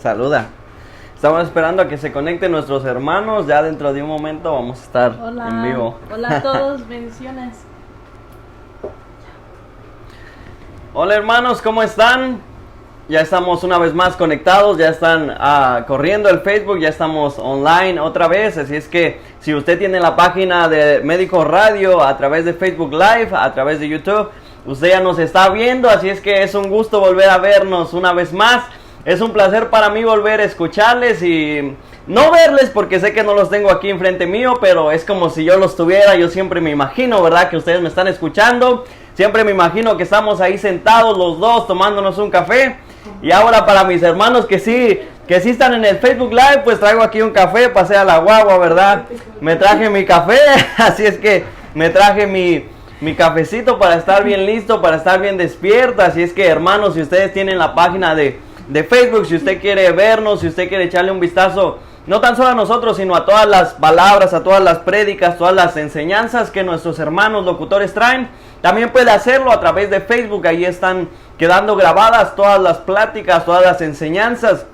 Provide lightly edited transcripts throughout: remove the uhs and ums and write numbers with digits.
Saluda. Estamos esperando a que se conecten nuestros hermanos. Ya dentro de un momento vamos a estar en vivo. Hola a todos, bendiciones. Hola hermanos, ¿cómo están? Ya estamos una vez más conectados, ya están corriendo el Facebook, ya estamos online otra vez. Así es que si usted tiene la página de Médico Radio a través de Facebook Live, a través de YouTube, usted ya nos está viendo. Así es que es un gusto volver a vernos una vez más. Es un placer para mí volver a escucharles y no verles porque sé que no los tengo aquí enfrente mío, pero es como si yo los tuviera. Yo siempre me imagino, ¿verdad?, que ustedes me están escuchando. Siempre me imagino que estamos ahí sentados los dos tomándonos un café. Y ahora para mis hermanos que sí están en el Facebook Live, pues traigo aquí un café, pasé a la guagua, ¿verdad? Me traje mi café, así es que me traje mi cafecito para estar bien listo, para estar bien despierto. Así es que hermanos, si ustedes tienen la página de Facebook, si usted quiere vernos, si usted quiere echarle un vistazo, no tan solo a nosotros, sino a todas las palabras, a todas las prédicas, todas las enseñanzas que nuestros hermanos locutores traen, también puede hacerlo a través de Facebook. Ahí están quedando grabadas todas las pláticas, todas las enseñanzas.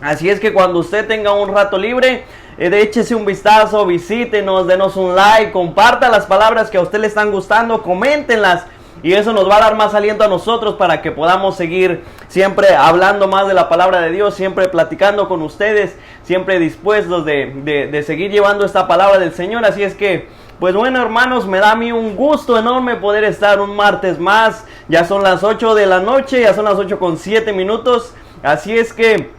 Así es que cuando usted tenga un rato libre, échese un vistazo, visítenos, denos un like, comparta las palabras que a usted le están gustando, coméntenlas. Y eso nos va a dar más aliento a nosotros para que podamos seguir siempre hablando más de la palabra de Dios, siempre platicando con ustedes, siempre dispuestos de seguir llevando esta palabra del Señor. Así es que, pues bueno hermanos, me da a mí un gusto enorme poder estar un martes más. Ya son las 8 de la noche, ya son las 8:07. Así es que,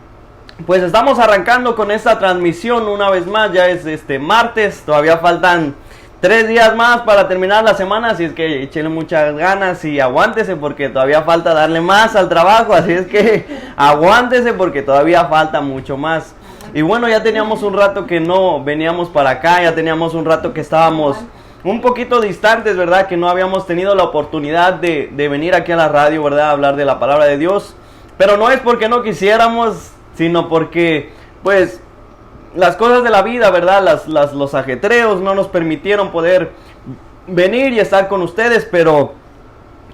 pues estamos arrancando con esta transmisión una vez más. Ya es martes, todavía faltan 3 días más para terminar la semana, así es que échenle muchas ganas y aguántese porque todavía falta darle más al trabajo, así es que aguántese porque todavía falta mucho más. Y bueno, ya teníamos un rato que no veníamos para acá, ya teníamos un rato que estábamos un poquito distantes, ¿verdad? Que no habíamos tenido la oportunidad de venir aquí a la radio, ¿verdad? A hablar de la palabra de Dios, pero no es porque no quisiéramos, sino porque, pues, las cosas de la vida, ¿verdad? Los ajetreos no nos permitieron poder venir y estar con ustedes, pero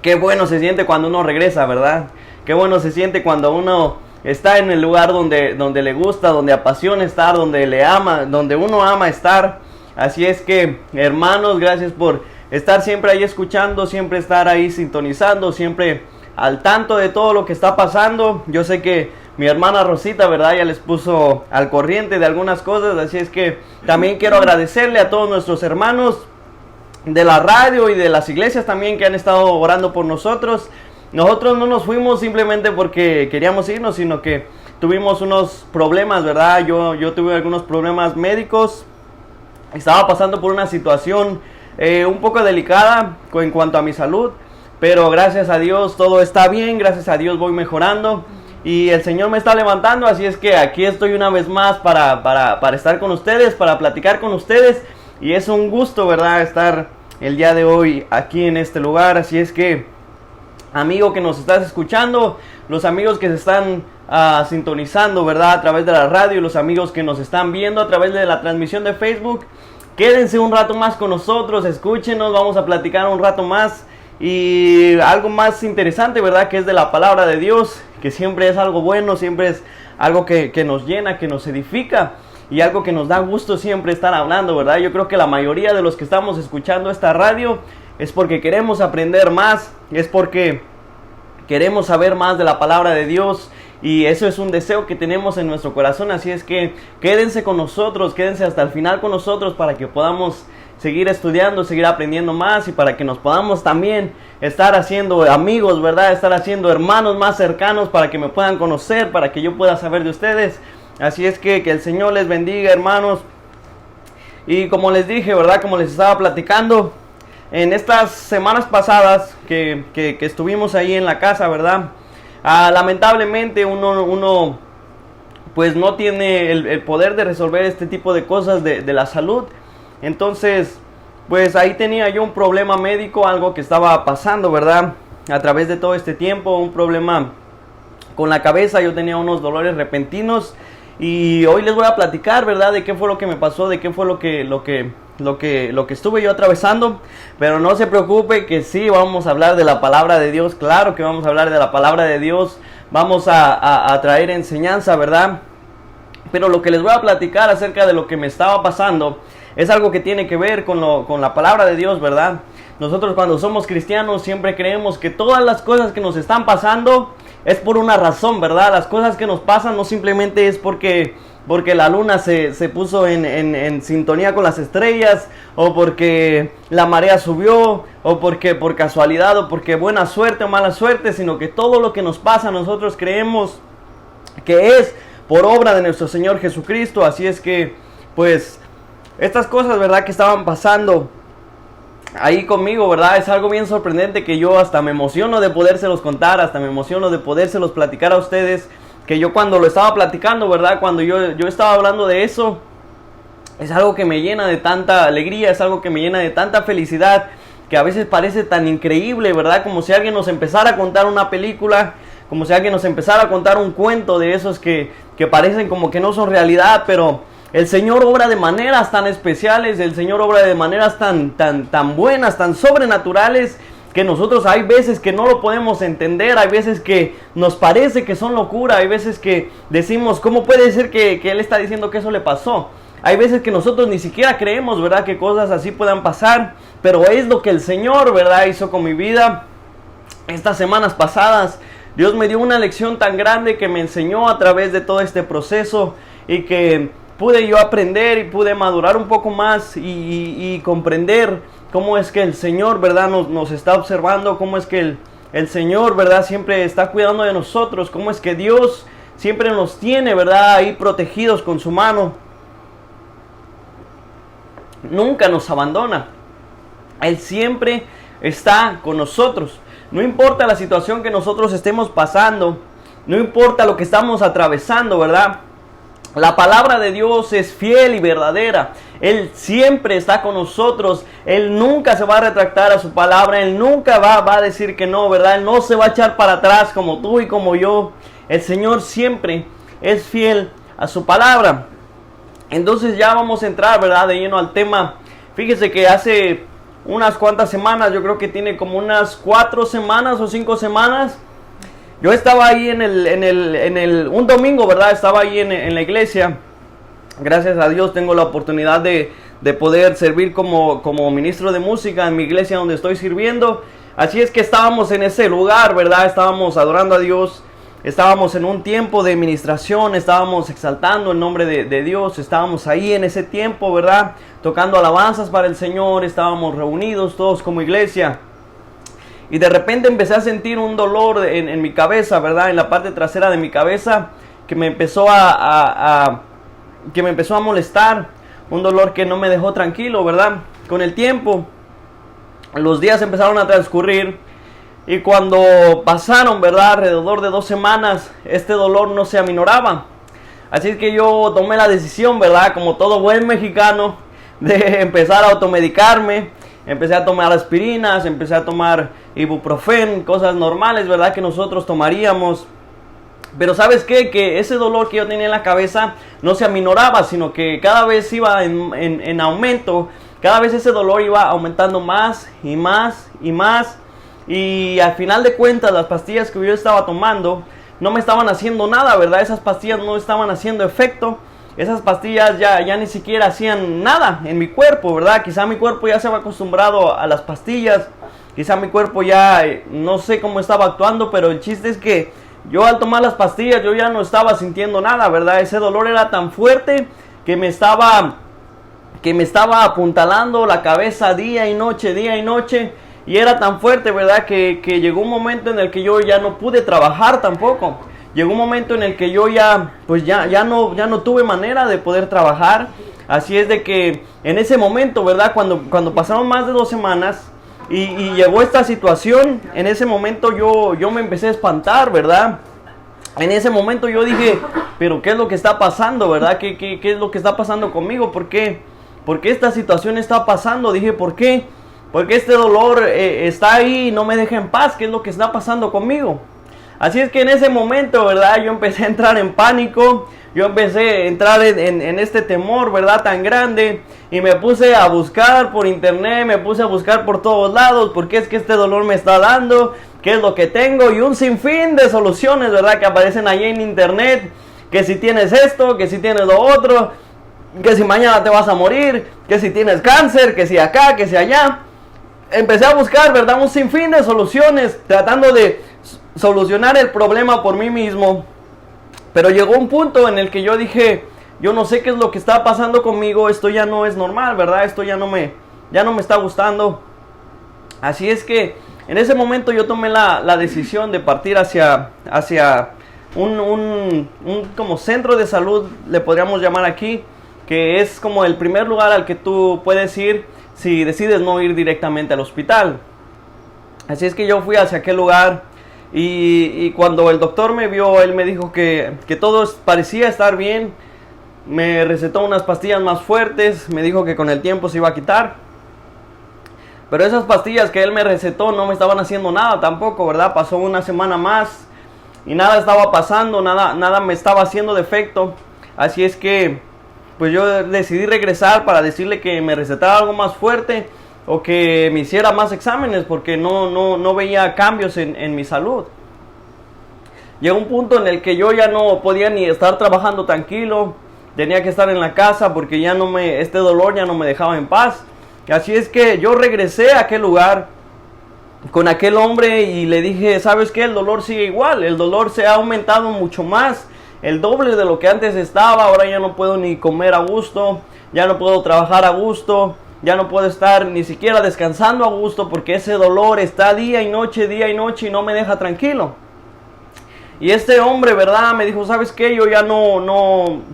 qué bueno se siente cuando uno regresa, ¿verdad? Qué bueno se siente cuando uno está en el lugar donde le gusta, donde apasiona estar, donde uno ama estar. Así es que, hermanos, gracias por estar siempre ahí escuchando, siempre estar ahí sintonizando, siempre al tanto de todo lo que está pasando. Yo sé que mi hermana Rosita, ¿verdad?, ya les puso al corriente de algunas cosas. Así es que también quiero agradecerle a todos nuestros hermanos de la radio y de las iglesias también que han estado orando por nosotros. Nosotros no nos fuimos simplemente porque queríamos irnos, sino que tuvimos unos problemas, ¿verdad? Yo tuve algunos problemas médicos. Estaba pasando por una situación un poco delicada en cuanto a mi salud, pero gracias a Dios todo está bien, gracias a Dios voy mejorando. Y el Señor me está levantando, así es que aquí estoy una vez más para estar con ustedes, para platicar con ustedes. Y es un gusto, ¿verdad?, estar el día de hoy aquí en este lugar. Así es que, amigo que nos estás escuchando, los amigos que se están sintonizando, ¿verdad?, a través de la radio, los amigos que nos están viendo a través de la transmisión de Facebook, quédense un rato más con nosotros, escúchenos, vamos a platicar un rato más. Y algo más interesante, ¿verdad?, que es de la palabra de Dios, que siempre es algo bueno, siempre es algo que nos llena, que nos edifica y algo que nos da gusto siempre estar hablando, ¿verdad? Yo creo que la mayoría de los que estamos escuchando esta radio es porque queremos aprender más, es porque queremos saber más de la palabra de Dios. Y eso es un deseo que tenemos en nuestro corazón. Así es que quédense con nosotros, quédense hasta el final con nosotros para que podamos seguir estudiando, seguir aprendiendo más y para que nos podamos también estar haciendo amigos, ¿verdad? Estar haciendo hermanos más cercanos para que me puedan conocer, para que yo pueda saber de ustedes. Así es que el Señor les bendiga, hermanos. Y como les dije, ¿verdad?, como les estaba platicando, en estas semanas pasadas que estuvimos ahí en la casa, ¿verdad? Lamentablemente uno pues no tiene el poder de resolver este tipo de cosas de la salud. Entonces, pues ahí tenía yo un problema médico, algo que estaba pasando, ¿verdad?, a través de todo este tiempo, un problema con la cabeza. Yo tenía unos dolores repentinos y hoy les voy a platicar, ¿verdad?, de qué fue lo que me pasó, de qué fue lo que estuve yo atravesando. Pero no se preocupe que sí vamos a hablar de la palabra de Dios, claro que vamos a hablar de la palabra de Dios. vamos a traer enseñanza, ¿verdad? Pero lo que les voy a platicar acerca de lo que me estaba pasando es algo que tiene que ver con la palabra de Dios, ¿verdad? Nosotros cuando somos cristianos siempre creemos que todas las cosas que nos están pasando es por una razón, ¿verdad? Las cosas que nos pasan no simplemente es porque la luna se puso en sintonía con las estrellas, o porque la marea subió, o porque por casualidad, o porque buena suerte o mala suerte, sino que todo lo que nos pasa nosotros creemos que es por obra de nuestro Señor Jesucristo. Así es que, pues, estas cosas, ¿verdad?, que estaban pasando ahí conmigo, ¿verdad? Es algo bien sorprendente que yo hasta me emociono de podérselos contar, hasta me emociono de podérselos platicar a ustedes, que yo cuando lo estaba platicando, ¿verdad? Cuando yo estaba hablando de eso, es algo que me llena de tanta alegría, es algo que me llena de tanta felicidad, que a veces parece tan increíble, ¿verdad? Como si alguien nos empezara a contar una película, como si alguien nos empezara a contar un cuento de esos que parecen como que no son realidad, pero el Señor obra de maneras tan especiales, el Señor obra de maneras tan buenas, tan sobrenaturales, que nosotros hay veces que no lo podemos entender, hay veces que nos parece que son locura, hay veces que decimos, ¿cómo puede ser que Él está diciendo que eso le pasó? Hay veces que nosotros ni siquiera creemos, ¿verdad?, que cosas así puedan pasar, pero es lo que el Señor, ¿verdad?, hizo con mi vida estas semanas pasadas. Dios me dio una lección tan grande que me enseñó a través de todo este proceso, y que pude yo aprender y pude madurar un poco más y comprender cómo es que el Señor, ¿verdad?, nos está observando, cómo es que el Señor, ¿verdad?, siempre está cuidando de nosotros, cómo es que Dios siempre nos tiene, ¿verdad?, ahí protegidos con su mano. Nunca nos abandona. Él siempre está con nosotros. No importa la situación que nosotros estemos pasando, no importa lo que estamos atravesando, ¿verdad? La palabra de Dios es fiel y verdadera. Él siempre está con nosotros. Él nunca se va a retractar a su palabra. Él nunca va a decir que no, ¿verdad? Él no se va a echar para atrás como tú y como yo. El Señor siempre es fiel a su palabra. Entonces ya vamos a entrar, ¿verdad?, de lleno al tema. Fíjese que hace unas cuantas semanas, yo creo que tiene como unas 4 semanas o 5 semanas, yo estaba ahí un domingo, ¿verdad? Estaba ahí en la iglesia. Gracias a Dios tengo la oportunidad de poder servir como ministro de música en mi iglesia donde estoy sirviendo. Así es que estábamos en ese lugar, ¿verdad? Estábamos adorando a Dios. Estábamos en un tiempo de ministración, estábamos exaltando el nombre de Dios, estábamos ahí en ese tiempo, ¿verdad?, tocando alabanzas para el Señor, estábamos reunidos todos como iglesia. Y de repente empecé a sentir un dolor en mi cabeza, ¿verdad?, en la parte trasera de mi cabeza, que me empezó a molestar, un dolor que no me dejó tranquilo, ¿verdad? Con el tiempo, los días empezaron a transcurrir. Y cuando pasaron, ¿verdad?, alrededor de 2 semanas, este dolor no se aminoraba. Así es que yo tomé la decisión, ¿verdad?, como todo buen mexicano, de empezar a automedicarme. Empecé a tomar aspirinas, empecé a tomar ibuprofen, cosas normales, ¿verdad?, que nosotros tomaríamos. Pero ¿sabes qué? Que ese dolor que yo tenía en la cabeza no se aminoraba, sino que cada vez iba en aumento. Cada vez ese dolor iba aumentando más y más y más. Y al final de cuentas, las pastillas que yo estaba tomando no me estaban haciendo nada, ¿verdad? Esas pastillas no estaban haciendo efecto. Esas pastillas ya ni siquiera hacían nada en mi cuerpo, ¿verdad? Quizá mi cuerpo ya se había acostumbrado a las pastillas. Quizá mi cuerpo ya no sé cómo estaba actuando, pero el chiste es que yo al tomar las pastillas yo ya no estaba sintiendo nada, ¿verdad? Ese dolor era tan fuerte que me estaba apuntalando la cabeza día y noche. Y era tan fuerte, ¿verdad?, que llegó un momento en el que yo ya no pude trabajar tampoco. Llegó un momento en el que yo ya no tuve manera de poder trabajar. Así es de que en ese momento, ¿verdad?, cuando pasaron más de 2 semanas y llegó esta situación, en ese momento yo me empecé a espantar, ¿verdad? En ese momento yo dije, pero ¿qué es lo que está pasando, verdad? ¿Qué es lo que está pasando conmigo? ¿Por qué esta situación está pasando? Dije, ¿por qué? Porque este dolor está ahí y no me deja en paz. ¿Qué es lo que está pasando conmigo? Así es que en ese momento, ¿verdad? Yo empecé a entrar en pánico, yo empecé a entrar en este temor, ¿verdad? Tan grande, y me puse a buscar por internet, me puse a buscar por todos lados, por qué es que este dolor me está dando, qué es lo que tengo, y un sinfín de soluciones, ¿verdad? Que aparecen ahí en internet, que si tienes esto, que si tienes lo otro, que si mañana te vas a morir, que si tienes cáncer, que si acá, que si allá. Empecé a buscar, ¿verdad? Un sinfín de soluciones, tratando de solucionar el problema por mí mismo. Pero llegó un punto en el que yo dije, yo no sé qué es lo que está pasando conmigo, esto ya no es normal, ¿verdad? Esto ya no me está gustando. Así es que en ese momento yo tomé la decisión de partir hacia un como centro de salud, le podríamos llamar aquí, que es como el primer lugar al que tú puedes ir si decides no ir directamente al hospital. Así es que yo fui hacia aquel lugar y cuando el doctor me vio, él me dijo que todo parecía estar bien. Me recetó unas pastillas más fuertes, me dijo que con el tiempo se iba a quitar. Pero esas pastillas que él me recetó no me estaban haciendo nada tampoco, ¿verdad? Pasó una semana más y nada estaba pasando, nada me estaba haciendo efecto. Así es que pues yo decidí regresar para decirle que me recetara algo más fuerte o que me hiciera más exámenes porque no veía cambios en mi salud. Llegó un punto en el que yo ya no podía ni estar trabajando tranquilo, tenía que estar en la casa porque este dolor ya no me dejaba en paz. Así es que yo regresé a aquel lugar con aquel hombre y le dije, ¿sabes qué? El dolor sigue igual, el dolor se ha aumentado mucho más, el doble de lo que antes estaba. Ahora ya no puedo ni comer a gusto, ya no puedo trabajar a gusto, ya no puedo estar ni siquiera descansando a gusto porque ese dolor está día y noche y no me deja tranquilo. Y este hombre, ¿verdad? Me dijo, ¿sabes qué? Yo ya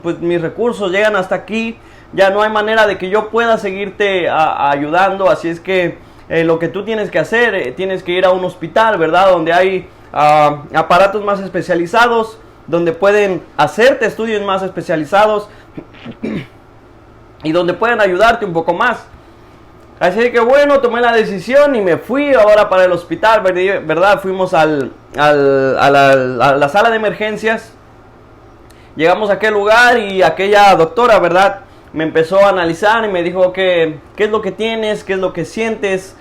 pues mis recursos llegan hasta aquí, ya no hay manera de que yo pueda seguirte ayudando, así es que lo que tú tienes que hacer, tienes que ir a un hospital, ¿verdad? Donde hay aparatos más especializados, donde pueden hacerte estudios más especializados y donde pueden ayudarte un poco más. Así que bueno, tomé la decisión y me fui ahora para el hospital, ¿verdad? Fuimos a la sala de emergencias. Llegamos a aquel lugar y aquella doctora, ¿verdad? Me empezó a analizar y me dijo qué es lo que tienes, qué es lo que sientes,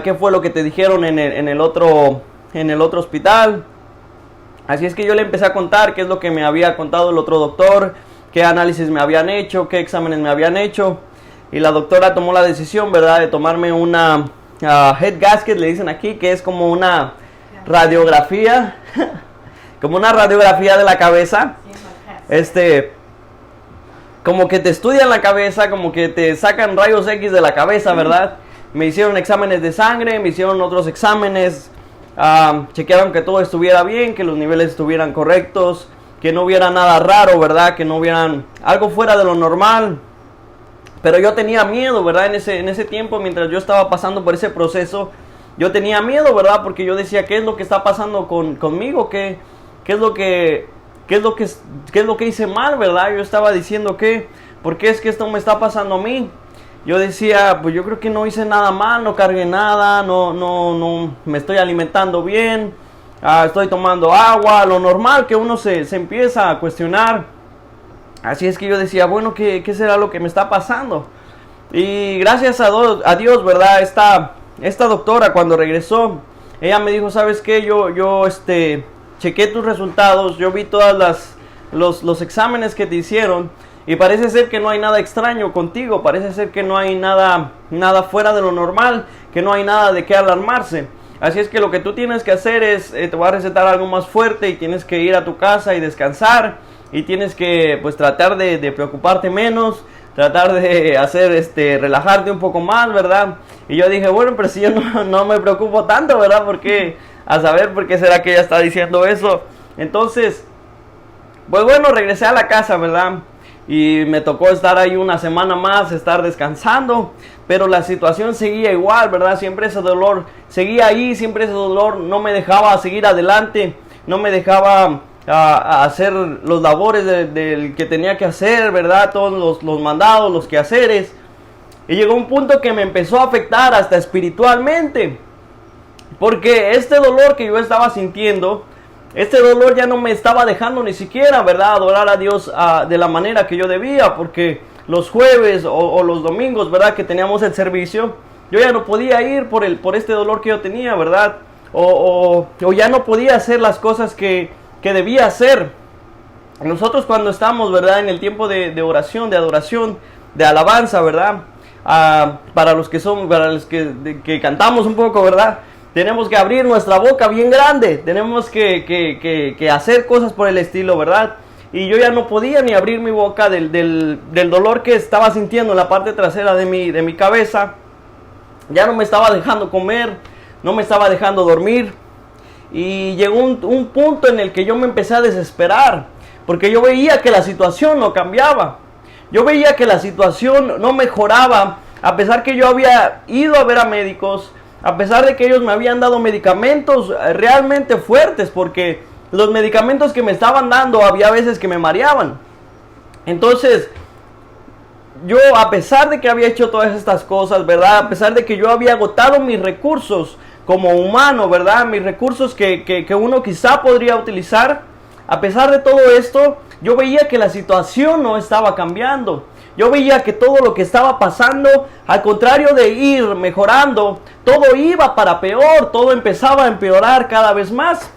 qué fue lo que te dijeron en el otro hospital. Así es que yo le empecé a contar qué es lo que me había contado el otro doctor, qué análisis me habían hecho, qué exámenes me habían hecho. Y la doctora tomó la decisión, ¿verdad?, de tomarme una head gasket, le dicen aquí, que es como una radiografía, como una radiografía de la cabeza. Como que te estudian la cabeza, como que te sacan rayos X de la cabeza, ¿verdad? Me hicieron exámenes de sangre, me hicieron otros exámenes, chequearon que todo estuviera bien, que los niveles estuvieran correctos, que no hubiera nada raro, ¿verdad? Que no hubieran algo fuera de lo normal. Pero yo tenía miedo, ¿verdad? En ese tiempo, mientras yo estaba pasando por ese proceso, yo tenía miedo, ¿verdad? Porque yo decía, ¿qué es lo que está pasando conmigo? ¿Qué es lo que hice mal, ¿verdad? Yo estaba diciendo, ¿por qué es que esto me está pasando a mí? Yo decía, pues yo creo que no hice nada mal, no cargué nada, no me estoy alimentando bien, estoy tomando agua, lo normal que uno se empieza a cuestionar. Así es que yo decía, bueno, ¿qué será lo que me está pasando? Y gracias a Dios, ¿verdad? Esta doctora, cuando regresó, ella me dijo, ¿sabes qué? Yo chequé tus resultados, yo vi todas los exámenes que te hicieron y parece ser que no hay nada extraño contigo, parece ser que no hay nada fuera de lo normal, que no hay nada de qué alarmarse. Así es que lo que tú tienes que hacer es, te voy a recetar algo más fuerte y tienes que ir a tu casa y descansar. Y tienes que pues tratar de preocuparte menos, tratar de relajarte un poco más, ¿verdad? Y yo dije, bueno, pero si yo no me preocupo tanto, ¿verdad? Porque a saber por qué será que ella está diciendo eso. Entonces, pues bueno, regresé a la casa, ¿verdad? Y me tocó estar ahí una semana más, estar descansando. Pero la situación seguía igual, ¿verdad? Siempre ese dolor seguía ahí, siempre ese dolor no me dejaba seguir adelante, no me dejaba a hacer los labores del que tenía que hacer, ¿verdad? Todos los mandados, los quehaceres. Y llegó un punto que me empezó a afectar hasta espiritualmente. Porque este dolor que yo estaba sintiendo este dolor ya no me estaba dejando ni siquiera, ¿verdad?, adorar a Dios de la manera que yo debía, porque los jueves o los domingos, ¿verdad?, que teníamos el servicio, yo ya no podía ir por este dolor que yo tenía, ¿verdad? O ya no podía hacer las cosas que debía hacer. Nosotros cuando estamos, ¿verdad?, en el tiempo de oración, de adoración, de alabanza, ¿verdad? Para los que cantamos un poco, ¿verdad? Tenemos que abrir nuestra boca bien grande, tenemos que hacer cosas por el estilo, ¿verdad? Y yo ya no podía ni abrir mi boca del dolor que estaba sintiendo en la parte trasera de mi cabeza. Ya no me estaba dejando comer, no me estaba dejando dormir. Y llegó un punto en el que yo me empecé a desesperar, porque yo veía que la situación no cambiaba. Yo veía que la situación no mejoraba, a pesar que yo había ido a ver a médicos, a pesar de que ellos me habían dado medicamentos realmente fuertes, porque los medicamentos que me estaban dando había veces que me mareaban. Entonces, yo, a pesar de que había hecho todas estas cosas, ¿verdad? A pesar de que yo había agotado mis recursos como humano, ¿verdad? Mis recursos que uno quizá podría utilizar. A pesar de todo esto, yo veía que la situación no estaba cambiando. Yo veía que todo lo que estaba pasando, al contrario de ir mejorando, todo iba para peor, todo empezaba a empeorar cada vez más.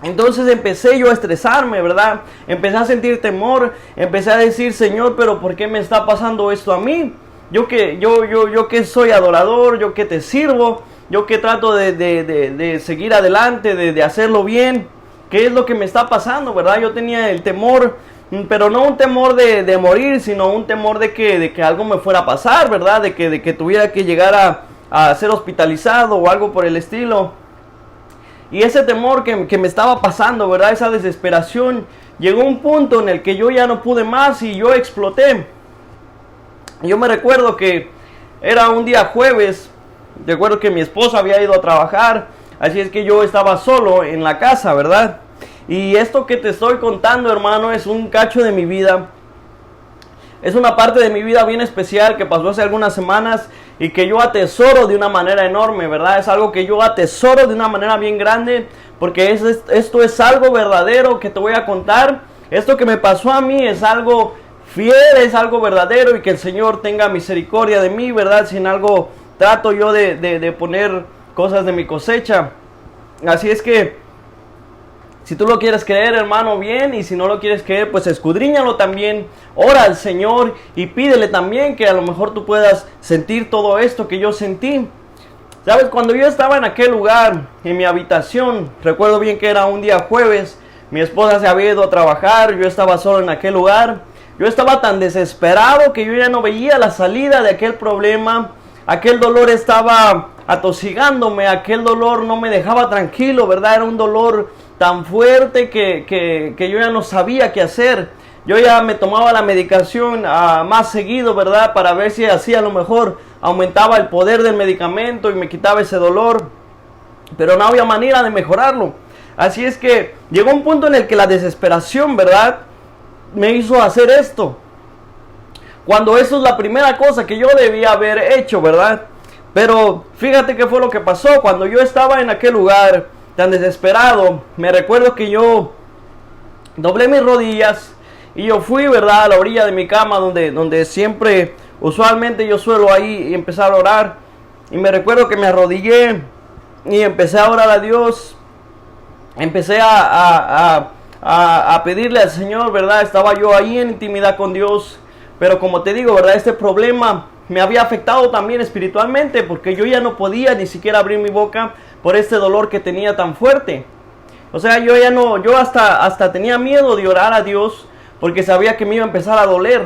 Entonces empecé yo a estresarme, ¿verdad? Empecé a sentir temor, empecé a decir, Señor, pero ¿por qué me está pasando esto a mí? Yo que soy adorador, yo que te sirvo, yo que trato de seguir adelante, de hacerlo bien. ¿Qué es lo que me está pasando, verdad? Yo tenía el temor, pero no un temor de morir, sino un temor de que algo me fuera a pasar, ¿verdad? De que tuviera que llegar a ser hospitalizado o algo por el estilo. Y ese temor que me estaba pasando, ¿verdad? Esa desesperación, llegó un punto en el que yo ya no pude más y yo exploté. Yo me recuerdo que era un día jueves, recuerdo que mi esposa había ido a trabajar, así es que yo estaba solo en la casa, ¿verdad? Y esto que te estoy contando, hermano, es un cacho de mi vida. Es una parte de mi vida bien especial que pasó hace algunas semanas y que yo atesoro de una manera enorme, ¿verdad? Es algo que yo atesoro de una manera bien grande, porque esto es algo verdadero que te voy a contar. Esto que me pasó a mí es algo fiel, es algo verdadero, y que el Señor tenga misericordia de mí, ¿verdad? Si en algo trato yo de poner cosas de mi cosecha. Así es que si tú lo quieres creer, hermano, bien, y si no lo quieres creer, pues escudriñalo también, ora al Señor y pídele también que a lo mejor tú puedas sentir todo esto que yo sentí. Sabes, cuando yo estaba en aquel lugar, en mi habitación, recuerdo bien que era un día jueves, mi esposa se había ido a trabajar, yo estaba solo en aquel lugar, yo estaba tan desesperado que yo ya no veía la salida de aquel problema, aquel dolor estaba atosigándome, aquel dolor no me dejaba tranquilo, ¿verdad? Era un dolor tan fuerte que yo ya no sabía qué hacer. Yo ya me tomaba la medicación más seguido, ¿verdad? Para ver si así a lo mejor aumentaba el poder del medicamento y me quitaba ese dolor. Pero no había manera de mejorarlo. Así es que llegó un punto en el que la desesperación, ¿verdad?, me hizo hacer esto. Cuando eso es la primera cosa que yo debía haber hecho, ¿verdad? Pero fíjate qué fue lo que pasó. Cuando yo estaba en aquel lugar tan desesperado, me recuerdo que yo doblé mis rodillas y yo fui, ¿verdad?, a la orilla de mi cama donde siempre, usualmente yo suelo ahí empezar a orar. Y me recuerdo que me arrodillé y empecé a orar a Dios. Empecé a pedirle al Señor, ¿verdad? Estaba yo ahí en intimidad con Dios. Pero como te digo, ¿verdad?, este problema me había afectado también espiritualmente, porque yo ya no podía ni siquiera abrir mi boca por este dolor que tenía tan fuerte. O sea, yo hasta tenía miedo de orar a Dios, porque sabía que me iba a empezar a doler.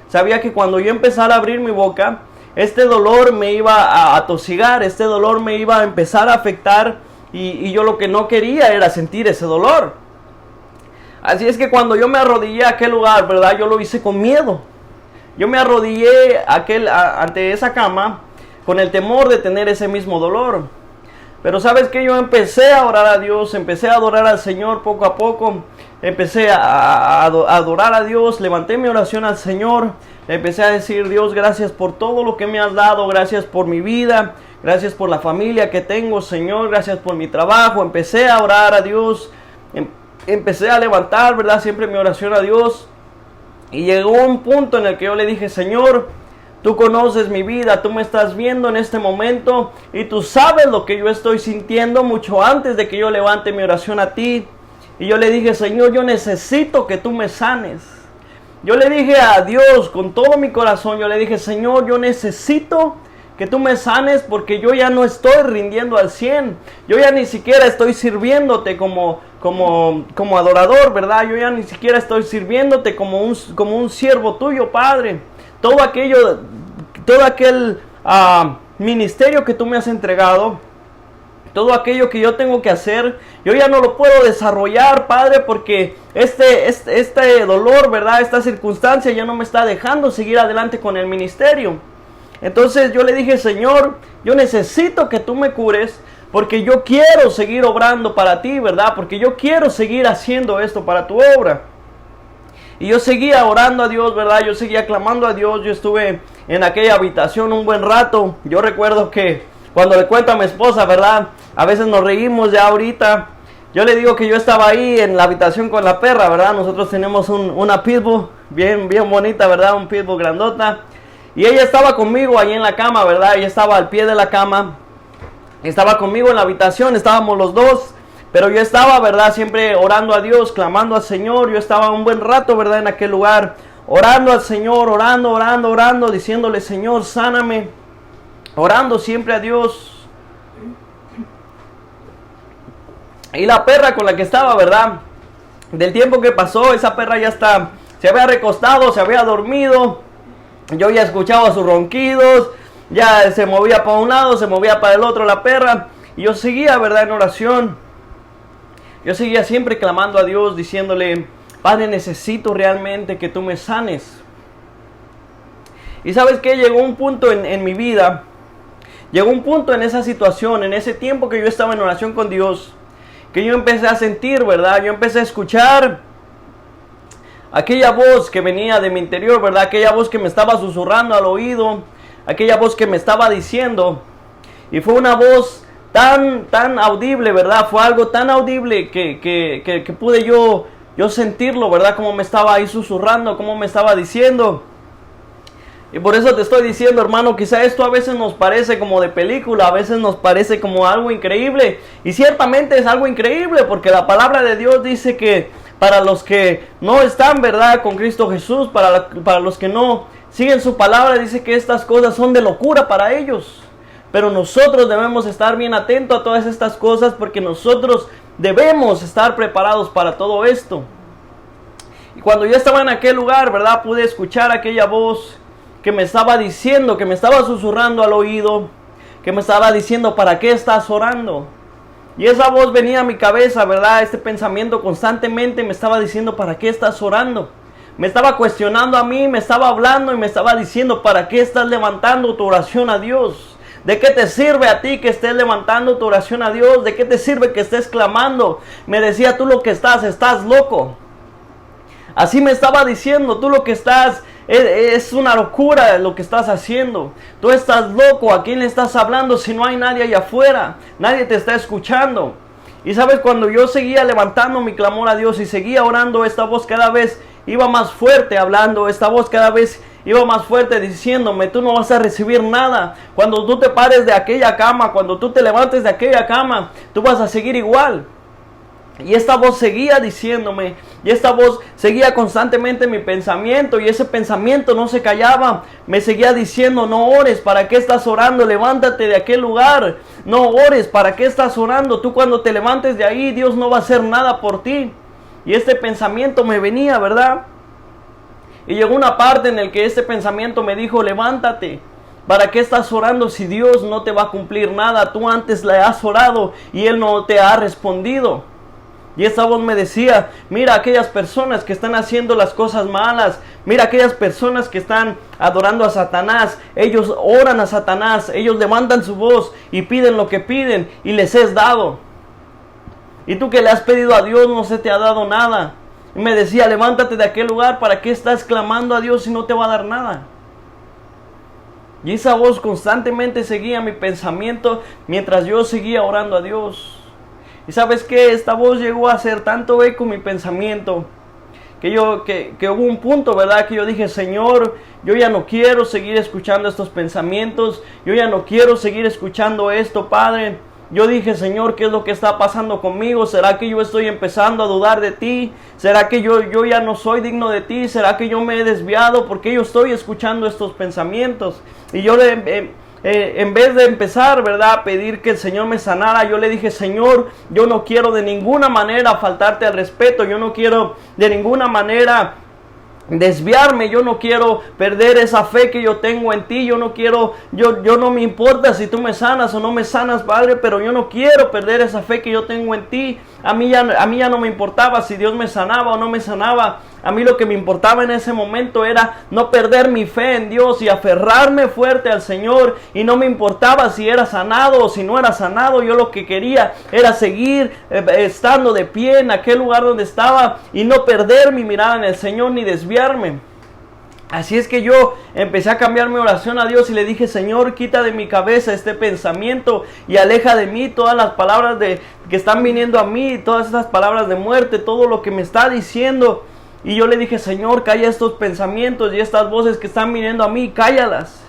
Sabía que cuando yo empezara a abrir mi boca, este dolor me iba a atosigar, este dolor me iba a empezar a afectar, y yo lo que no quería era sentir ese dolor. Así es que cuando yo me arrodillé a aquel lugar, ¿verdad?, yo lo hice con miedo. Yo me arrodillé ante esa cama con el temor de tener ese mismo dolor. Pero sabes que yo empecé a orar a Dios, empecé a adorar al Señor poco a poco. Empecé a adorar a Dios, levanté mi oración al Señor. Empecé a decir, Dios, gracias por todo lo que me has dado, gracias por mi vida, gracias por la familia que tengo, Señor, gracias por mi trabajo. Empecé a orar a Dios empecé a levantar, ¿verdad? Siempre mi oración a Dios. Y llegó un punto en el que yo le dije, Señor, tú conoces mi vida, tú me estás viendo en este momento y tú sabes lo que yo estoy sintiendo mucho antes de que yo levante mi oración a ti. Y yo le dije, Señor, yo necesito que tú me sanes. Yo le dije a Dios con todo mi corazón, yo le dije, Señor, yo necesito que tú me sanes porque yo ya no estoy rindiendo al 100. Yo ya ni siquiera estoy sirviéndote como adorador, ¿verdad? Yo ya ni siquiera estoy sirviéndote como un siervo tuyo, Padre. Todo aquel ministerio que tú me has entregado, todo aquello que yo tengo que hacer, yo ya no lo puedo desarrollar, Padre, porque este dolor, ¿verdad? Esta circunstancia ya no me está dejando seguir adelante con el ministerio. Entonces yo le dije, Señor, yo necesito que tú me cures, porque yo quiero seguir obrando para ti, ¿verdad? Porque yo quiero seguir haciendo esto para tu obra. Y yo seguía orando a Dios, ¿verdad? Yo seguía clamando a Dios. Yo estuve en aquella habitación un buen rato. Yo recuerdo que cuando le cuento a mi esposa, ¿verdad? A veces nos reímos ya ahorita. Yo le digo que yo estaba ahí en la habitación con la perra, ¿verdad? Nosotros tenemos una pitbull bien bonita, ¿verdad? Un pitbull grandota. Y ella estaba conmigo ahí en la cama, ¿verdad? Ella estaba al pie de la cama. Estaba conmigo en la habitación, estábamos los dos. Pero yo estaba, ¿verdad? Siempre orando a Dios, clamando al Señor. Yo estaba un buen rato, ¿verdad? En aquel lugar, orando al Señor, orando, diciéndole, Señor, sáname. Orando siempre a Dios. Y la perra con la que estaba, ¿verdad? Del tiempo que pasó, esa perra ya se había recostado, se había dormido. Yo ya escuchaba sus ronquidos. Ya se movía para un lado, se movía para el otro la perra. Y yo seguía, ¿verdad? En oración. Yo seguía siempre clamando a Dios, diciéndole, Padre, necesito realmente que tú me sanes. Y ¿sabes qué? Llegó un punto en mi vida, llegó un punto en esa situación, en ese tiempo que yo estaba en oración con Dios, que yo empecé a sentir, ¿verdad? Yo empecé a escuchar aquella voz que venía de mi interior, ¿verdad? Aquella voz que me estaba susurrando al oído, aquella voz que me estaba diciendo, y fue una voz tan audible, ¿verdad? Fue algo tan audible que pude yo sentirlo, ¿verdad? Como me estaba ahí susurrando, como me estaba diciendo. Y por eso te estoy diciendo, hermano, quizá esto a veces nos parece como de película, a veces nos parece como algo increíble. Y ciertamente es algo increíble, porque la palabra de Dios dice que para los que no están, ¿verdad? Con Cristo Jesús, para los que no siguen su palabra, dice que estas cosas son de locura para ellos. Pero nosotros debemos estar bien atentos a todas estas cosas, porque nosotros debemos estar preparados para todo esto. Y cuando yo estaba en aquel lugar, ¿verdad? Pude escuchar aquella voz que me estaba diciendo, que me estaba susurrando al oído, que me estaba diciendo, ¿para qué estás orando? Y esa voz venía a mi cabeza, ¿verdad? Este pensamiento constantemente me estaba diciendo, ¿para qué estás orando? Me estaba cuestionando a mí, me estaba hablando y me estaba diciendo, ¿para qué estás levantando tu oración a Dios? ¿De qué te sirve a ti que estés levantando tu oración a Dios? ¿De qué te sirve que estés clamando? Me decía, tú lo que estás loco. Así me estaba diciendo, tú lo que estás, es una locura lo que estás haciendo. Tú estás loco, ¿a quién le estás hablando si no hay nadie allá afuera? Nadie te está escuchando. Y sabes, cuando yo seguía levantando mi clamor a Dios y seguía orando, esta voz cada vez iba más fuerte hablando, esta voz cada vez iba más fuerte diciéndome, tú no vas a recibir nada. Cuando tú te pares de aquella cama, cuando tú te levantes de aquella cama, tú vas a seguir igual. Y esta voz seguía diciéndome, y esta voz seguía constantemente en mi pensamiento, y ese pensamiento no se callaba, me seguía diciendo, no ores, ¿para qué estás orando? Levántate de aquel lugar, no ores, ¿para qué estás orando? Tú cuando te levantes de ahí, Dios no va a hacer nada por ti. Y este pensamiento me venía, ¿verdad? Y llegó una parte en la que este pensamiento me dijo, levántate. ¿Para qué estás orando si Dios no te va a cumplir nada? Tú antes le has orado y Él no te ha respondido. Y esa voz me decía, mira aquellas personas que están haciendo las cosas malas. Mira aquellas personas que están adorando a Satanás. Ellos oran a Satanás. Ellos levantan su voz y piden lo que piden y les es dado. Y tú que le has pedido a Dios no se te ha dado nada. Y me decía, levántate de aquel lugar, ¿para qué estás clamando a Dios si no te va a dar nada? Y esa voz constantemente seguía mi pensamiento mientras yo seguía orando a Dios. Y sabes que esta voz llegó a hacer tanto eco en mi pensamiento, que hubo un punto, ¿verdad? Que yo dije, Señor, yo ya no quiero seguir escuchando estos pensamientos, yo ya no quiero seguir escuchando esto, Padre. Yo dije, Señor, ¿qué es lo que está pasando conmigo? ¿Será que yo estoy empezando a dudar de ti? ¿Será que yo ya no soy digno de ti? ¿Será que yo me he desviado? ¿Por qué yo estoy escuchando estos pensamientos? Y yo en vez de empezar, ¿verdad?, a pedir que el Señor me sanara, yo le dije, Señor, yo no quiero de ninguna manera faltarte al respeto, yo no quiero de ninguna manera desviarme, yo no quiero perder esa fe que yo tengo en ti, yo no me importa si tú me sanas o no me sanas, Padre, pero yo no quiero perder esa fe que yo tengo en ti. A mí ya no me importaba si Dios me sanaba o no me sanaba. A mí lo que me importaba en ese momento era no perder mi fe en Dios y aferrarme fuerte al Señor, y no me importaba si era sanado o si no era sanado. Yo lo que quería era seguir estando de pie en aquel lugar donde estaba y no perder mi mirada en el Señor ni desviarme. Así es que yo empecé a cambiar mi oración a Dios y le dije, Señor, quita de mi cabeza este pensamiento y aleja de mí todas las palabras que están viniendo a mí, todas estas palabras de muerte, todo lo que me está diciendo. Y yo le dije, Señor, calla estos pensamientos y estas voces que están viniendo a mí, cállalas.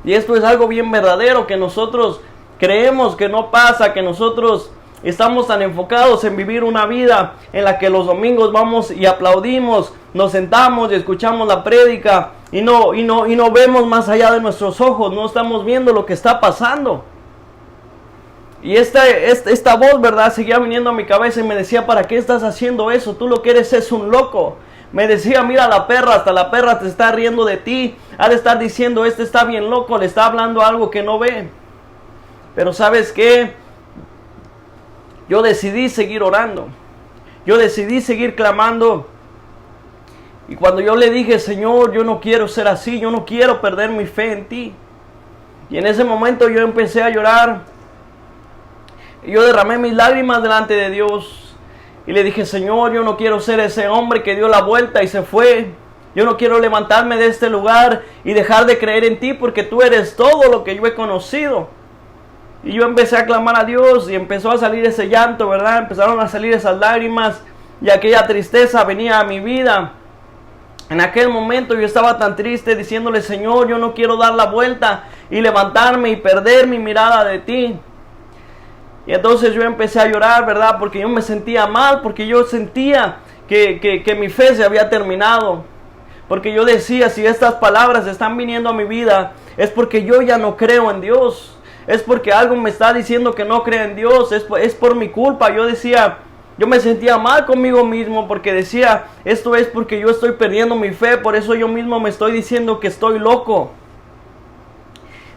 Y esto es algo bien verdadero, que nosotros creemos que no pasa, que nosotros estamos tan enfocados en vivir una vida en la que los domingos vamos y aplaudimos, nos sentamos y escuchamos la prédica y no vemos más allá de nuestros ojos, no estamos viendo lo que está pasando. Y esta voz, ¿verdad?, seguía viniendo a mi cabeza y me decía, ¿para qué estás haciendo eso? Tú lo que eres es un loco. Me decía, mira la perra, hasta la perra te está riendo de ti. Ha de estar diciendo, este está bien loco, le está hablando algo que no ve. Pero ¿sabes qué? Yo decidí seguir orando. Yo decidí seguir clamando. Y cuando yo le dije, Señor, yo no quiero ser así, yo no quiero perder mi fe en ti. Y en ese momento yo empecé a llorar. Y yo derramé mis lágrimas delante de Dios. Y le dije, Señor, yo no quiero ser ese hombre que dio la vuelta y se fue. Yo no quiero levantarme de este lugar y dejar de creer en ti, porque tú eres todo lo que yo he conocido. Y yo empecé a clamar a Dios y empezó a salir ese llanto, ¿verdad? Empezaron a salir esas lágrimas y aquella tristeza venía a mi vida. En aquel momento yo estaba tan triste diciéndole, Señor, yo no quiero dar la vuelta y levantarme y perder mi mirada de ti. Y entonces yo empecé a llorar, ¿verdad? Porque yo me sentía mal, porque yo sentía que mi fe se había terminado. Porque yo decía, si estas palabras están viniendo a mi vida, es porque yo ya no creo en Dios. Es porque algo me está diciendo que no creo en Dios, es por mi culpa. Yo decía, yo me sentía mal conmigo mismo porque decía, esto es porque yo estoy perdiendo mi fe, por eso yo mismo me estoy diciendo que estoy loco.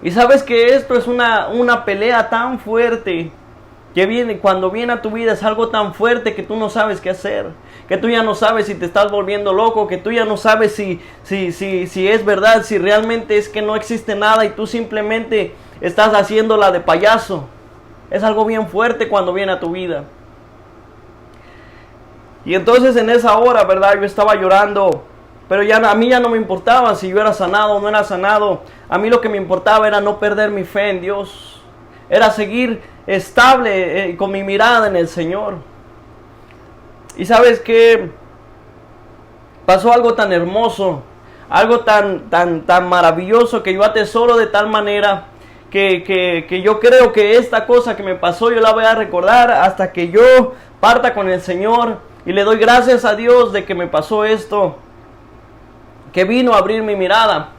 Y sabes que esto es una pelea tan fuerte, que cuando viene a tu vida es algo tan fuerte que tú no sabes qué hacer, que tú ya no sabes si te estás volviendo loco, que tú ya no sabes si es verdad, si realmente es que no existe nada y tú simplemente estás haciéndola de payaso. Es algo bien fuerte cuando viene a tu vida. Y entonces en esa hora, ¿verdad?, yo estaba llorando, pero a mí ya no me importaba si yo era sanado o no era sanado. A mí lo que me importaba era no perder mi fe en Dios, era seguir estable con mi mirada en el Señor. Y sabes que pasó algo tan hermoso, algo tan maravilloso, que yo atesoro de tal manera que yo creo que esta cosa que me pasó yo la voy a recordar hasta que yo parta con el Señor. Y le doy gracias a Dios de que me pasó esto, que vino a abrir mi mirada.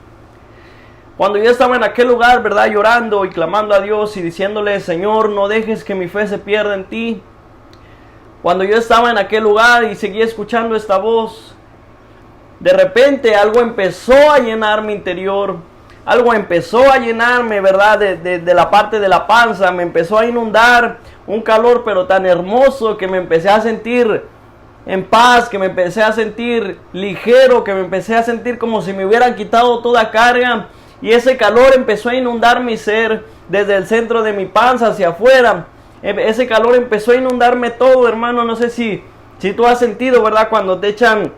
Cuando yo estaba en aquel lugar, ¿verdad?, llorando y clamando a Dios y diciéndole, Señor, no dejes que mi fe se pierda en ti. Cuando yo estaba en aquel lugar y seguía escuchando esta voz, de repente algo empezó a llenar mi interior. Algo empezó a llenarme, ¿verdad?, de la parte de la panza. Me empezó a inundar un calor pero tan hermoso que me empecé a sentir en paz, que me empecé a sentir ligero, que me empecé a sentir como si me hubieran quitado toda carga. Y ese calor empezó a inundar mi ser desde el centro de mi panza hacia afuera. Ese calor empezó a inundarme todo, hermano. No sé si tú has sentido, ¿verdad?, cuando te echan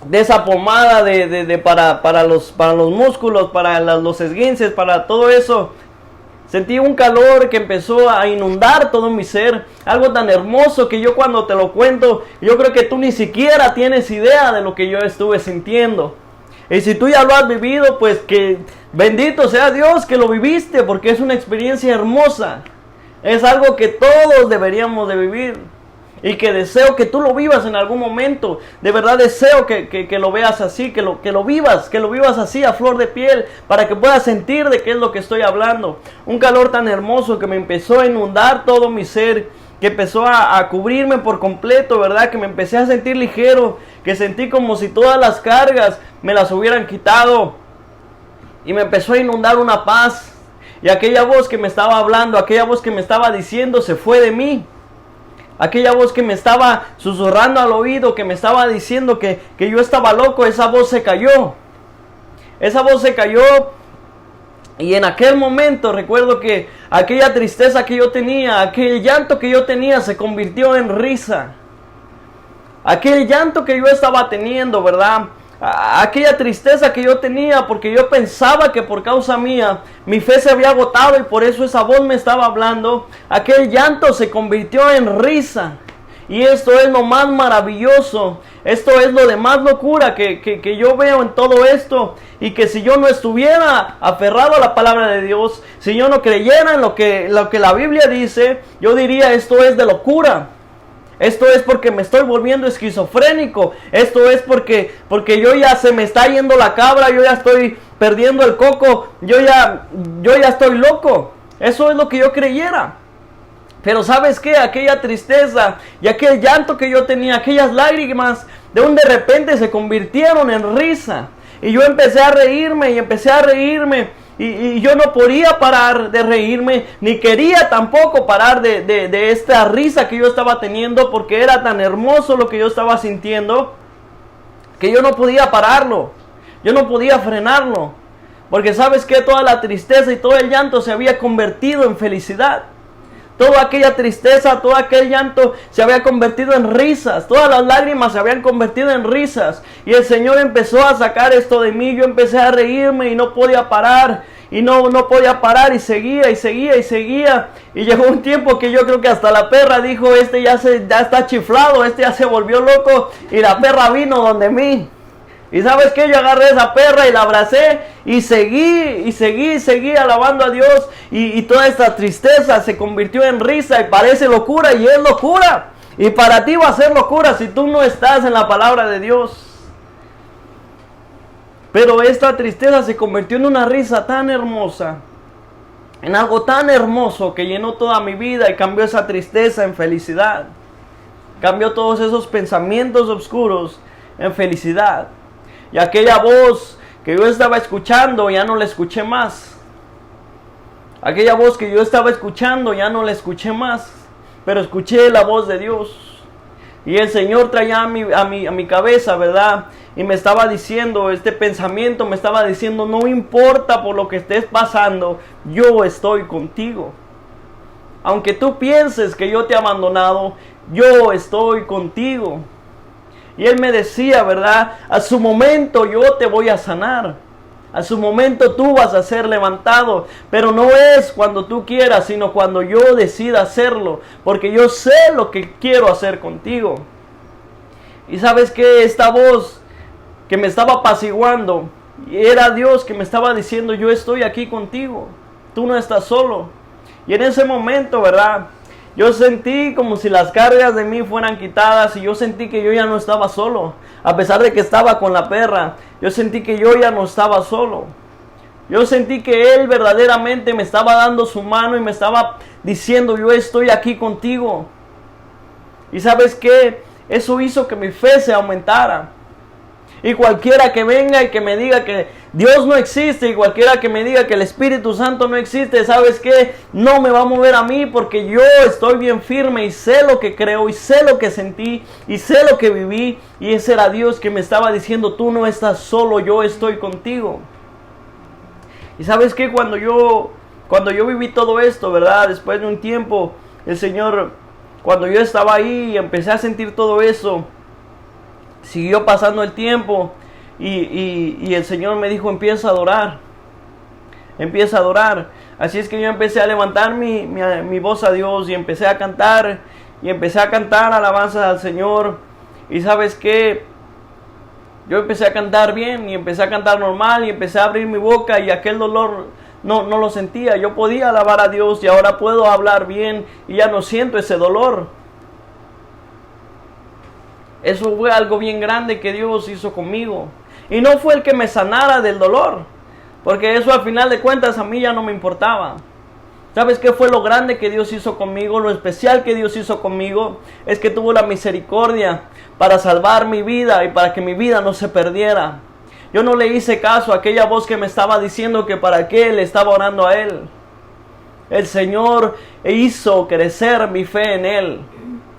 de esa pomada para los músculos, para los esguinces, para todo eso. Sentí un calor que empezó a inundar todo mi ser. Algo tan hermoso que yo cuando te lo cuento, yo creo que tú ni siquiera tienes idea de lo que yo estuve sintiendo. Y si tú ya lo has vivido, pues que bendito sea Dios que lo viviste, porque es una experiencia hermosa. Es algo que todos deberíamos de vivir. Y que deseo que tú lo vivas en algún momento. De verdad deseo que lo veas así, que lo vivas así a flor de piel, para que puedas sentir de qué es lo que estoy hablando. Un calor tan hermoso que me empezó a inundar todo mi ser, que empezó a cubrirme por completo, ¿verdad? Que me empecé a sentir ligero, que sentí como si todas las cargas me las hubieran quitado. Y me empezó a inundar una paz. Y aquella voz que me estaba hablando, aquella voz que me estaba diciendo, se fue de mí. Aquella voz que me estaba susurrando al oído, que me estaba diciendo que yo estaba loco, esa voz se cayó. Esa voz se cayó. Y en aquel momento recuerdo que aquella tristeza que yo tenía, aquel llanto que yo tenía, se convirtió en risa. Aquel llanto que yo estaba teniendo, ¿verdad? Aquella tristeza que yo tenía, porque yo pensaba que por causa mía mi fe se había agotado y por eso esa voz me estaba hablando. Aquel llanto se convirtió en risa. Y esto es lo más maravilloso, esto es lo de más locura que yo veo en todo esto. Y que si yo no estuviera aferrado a la palabra de Dios, si yo no creyera en lo que la Biblia dice, yo diría esto es de locura. Esto es porque me estoy volviendo esquizofrénico. Esto es porque yo ya se me está yendo la cabra. Yo ya estoy perdiendo el coco. Yo ya estoy loco. Eso es lo que yo creyera. Pero ¿sabes qué? Aquella tristeza y aquel llanto que yo tenía, aquellas lágrimas, de repente se convirtieron en risa. Y yo empecé a reírme y empecé a reírme. Y yo no podía parar de reírme, ni quería tampoco parar de esta risa que yo estaba teniendo, porque era tan hermoso lo que yo estaba sintiendo, que yo no podía pararlo, yo no podía frenarlo, porque sabes que toda la tristeza y todo el llanto se había convertido en felicidad. Toda aquella tristeza, todo aquel llanto se había convertido en risas. Todas las lágrimas se habían convertido en risas. Y el Señor empezó a sacar esto de mí. Yo empecé a reírme y no podía parar. Y no podía parar y seguía y seguía y seguía. Y llegó un tiempo que yo creo que hasta la perra dijo, ya está chiflado, ya se volvió loco. Y la perra vino donde mí. Y ¿sabes qué? Yo agarré a esa perra y la abracé y seguí alabando a Dios. Y toda esta tristeza se convirtió en risa y parece locura y es locura. Y para ti va a ser locura si tú no estás en la palabra de Dios. Pero esta tristeza se convirtió en una risa tan hermosa, en algo tan hermoso que llenó toda mi vida y cambió esa tristeza en felicidad. Cambió todos esos pensamientos oscuros en felicidad. Y aquella voz que yo estaba escuchando, ya no la escuché más. Aquella voz que yo estaba escuchando, ya no la escuché más. Pero escuché la voz de Dios. Y el Señor traía a mi cabeza, ¿verdad? Y me estaba diciendo, este pensamiento me estaba diciendo, no importa por lo que estés pasando, yo estoy contigo. Aunque tú pienses que yo te he abandonado, yo estoy contigo. Y Él me decía, ¿verdad? A su momento yo te voy a sanar. A su momento tú vas a ser levantado. Pero no es cuando tú quieras, sino cuando yo decida hacerlo. Porque yo sé lo que quiero hacer contigo. Y sabes que esta voz que me estaba apaciguando, era Dios que me estaba diciendo, yo estoy aquí contigo. Tú no estás solo. Y en ese momento, ¿verdad? Yo sentí como si las cargas de mí fueran quitadas y yo sentí que yo ya no estaba solo. A pesar de que estaba con la perra, yo sentí que yo ya no estaba solo. Yo sentí que Él verdaderamente me estaba dando su mano y me estaba diciendo, yo estoy aquí contigo. Y ¿sabes qué? Eso hizo que mi fe se aumentara. Y cualquiera que venga y que me diga que Dios no existe, y cualquiera que me diga que el Espíritu Santo no existe, ¿sabes qué? No me va a mover a mí, porque yo estoy bien firme y sé lo que creo y sé lo que sentí y sé lo que viví. Y ese era Dios que me estaba diciendo, tú no estás solo, yo estoy contigo. Y ¿sabes qué? Cuando yo viví todo esto, ¿verdad? Después de un tiempo, el Señor, cuando yo estaba ahí y empecé a sentir todo eso, siguió pasando el tiempo y el Señor me dijo, empieza a adorar. Empieza a adorar. Así es que yo empecé a levantar mi voz a Dios y empecé a cantar alabanzas al Señor. Y ¿sabes qué? Yo empecé a cantar bien y empecé a cantar normal y empecé a abrir mi boca y aquel dolor no lo sentía. Yo podía alabar a Dios y ahora puedo hablar bien y ya no siento ese dolor. Eso fue algo bien grande que Dios hizo conmigo. Y no fue el que me sanara del dolor, porque eso al final de cuentas a mí ya no me importaba. ¿Sabes qué fue lo grande que Dios hizo conmigo? Lo especial que Dios hizo conmigo es que tuvo la misericordia para salvar mi vida y para que mi vida no se perdiera. Yo no le hice caso a aquella voz que me estaba diciendo que para qué le estaba orando a Él. El Señor hizo crecer mi fe en Él.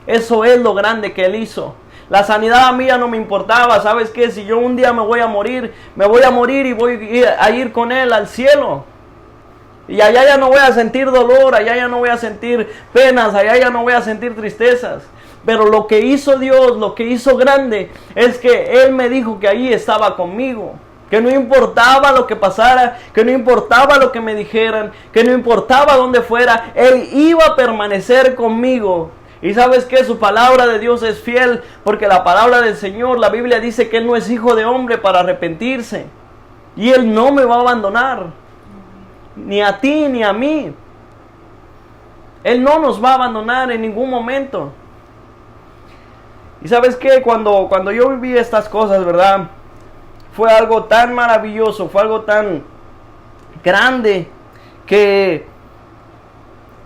Eso es lo grande que Él hizo. La sanidad a mí ya no me importaba. ¿Sabes qué? Si yo un día me voy a morir y voy a ir con Él al cielo. Y allá ya no voy a sentir dolor, allá ya no voy a sentir penas, allá ya no voy a sentir tristezas. Pero lo que hizo Dios, lo que hizo grande, es que Él me dijo que allí estaba conmigo. Que no importaba lo que pasara, que no importaba lo que me dijeran, que no importaba dónde fuera, Él iba a permanecer conmigo. Y sabes que su palabra de Dios es fiel, porque la palabra del Señor, la Biblia dice que Él no es hijo de hombre para arrepentirse. Y Él no me va a abandonar, ni a ti ni a mí. Él no nos va a abandonar en ningún momento. Y sabes que cuando yo viví estas cosas, ¿verdad? Fue algo tan maravilloso, fue algo tan grande que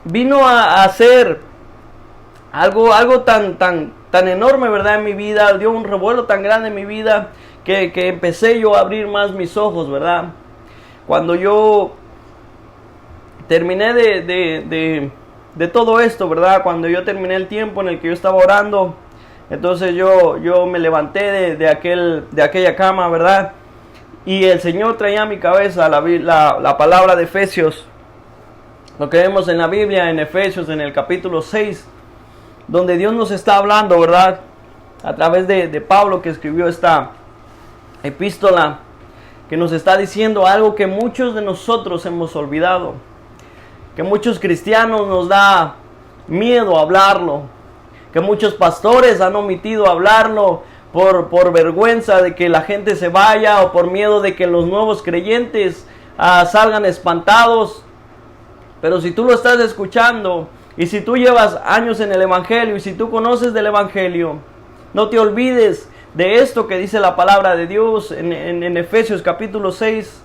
vino a ser algo tan enorme, ¿verdad? En mi vida, dio un revuelo tan grande en mi vida que empecé yo a abrir más mis ojos, ¿verdad? Cuando yo terminé de todo esto, ¿verdad? Cuando yo terminé el tiempo en el que yo estaba orando, entonces yo me levanté de aquella cama, ¿verdad? Y el Señor traía a mi cabeza la palabra de Efesios, lo que vemos en la Biblia, en Efesios, en el capítulo 6, donde Dios nos está hablando, ¿verdad? A través de Pablo, que escribió esta epístola, que nos está diciendo algo que muchos de nosotros hemos olvidado, que muchos cristianos nos da miedo hablarlo, que muchos pastores han omitido hablarlo por vergüenza de que la gente se vaya o por miedo de que los nuevos creyentes salgan espantados. Pero si tú lo estás escuchando y si tú llevas años en el Evangelio y si tú conoces del Evangelio, no te olvides de esto que dice la palabra de Dios en Efesios capítulo 6,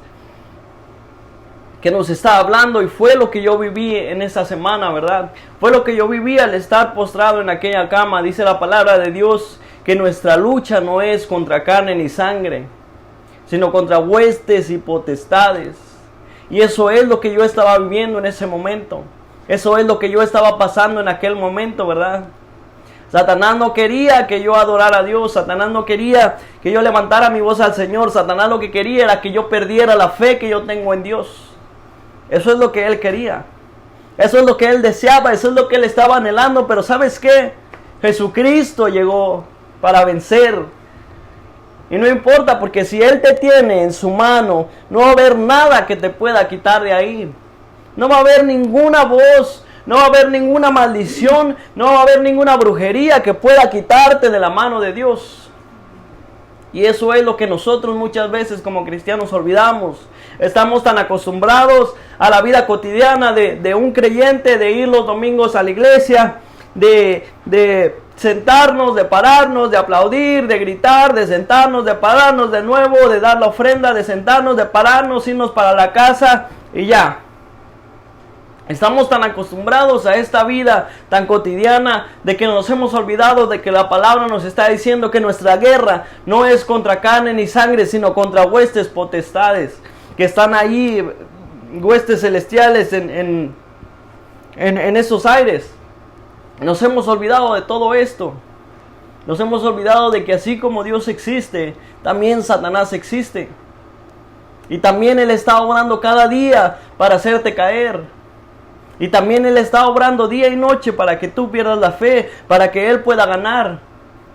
que nos está hablando, y fue lo que yo viví en esa semana, ¿verdad? Fue lo que yo viví al estar postrado en aquella cama. Dice la palabra de Dios que nuestra lucha no es contra carne ni sangre, sino contra huestes y potestades. Y eso es lo que yo estaba viviendo en ese momento. Eso es lo que yo estaba pasando en aquel momento, ¿verdad? Satanás no quería que yo adorara a Dios. Satanás no quería que yo levantara mi voz al Señor. Satanás lo que quería era que yo perdiera la fe que yo tengo en Dios. Eso es lo que él quería. Eso es lo que él deseaba. Eso es lo que él estaba anhelando. Pero ¿sabes qué? Jesucristo llegó para vencer. Y no importa, porque si Él te tiene en su mano, no va a haber nada que te pueda quitar de ahí. No va a haber ninguna voz, no va a haber ninguna maldición, no va a haber ninguna brujería que pueda quitarte de la mano de Dios. Y eso es lo que nosotros muchas veces como cristianos olvidamos. Estamos tan acostumbrados a la vida cotidiana de un creyente, de ir los domingos a la iglesia, de sentarnos, de pararnos, de aplaudir, de gritar, de sentarnos, de pararnos de nuevo, de dar la ofrenda, de sentarnos, de pararnos, irnos para la casa y ya. Estamos tan acostumbrados a esta vida tan cotidiana de que nos hemos olvidado de que la palabra nos está diciendo que nuestra guerra no es contra carne ni sangre, sino contra huestes potestades que están ahí, huestes celestiales en esos aires. Nos hemos olvidado de todo esto. Nos hemos olvidado de que así como Dios existe, también Satanás existe. Y también Él está obrando cada día para hacerte caer. Y también Él está obrando día y noche para que tú pierdas la fe, para que Él pueda ganar.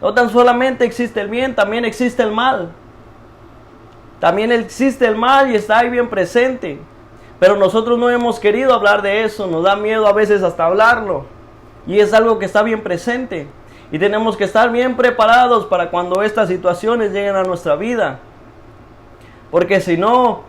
No tan solamente existe el bien, también existe el mal. También existe el mal y está ahí bien presente. Pero nosotros no hemos querido hablar de eso, nos da miedo a veces hasta hablarlo. Y es algo que está bien presente. Y tenemos que estar bien preparados para cuando estas situaciones lleguen a nuestra vida. Porque si no,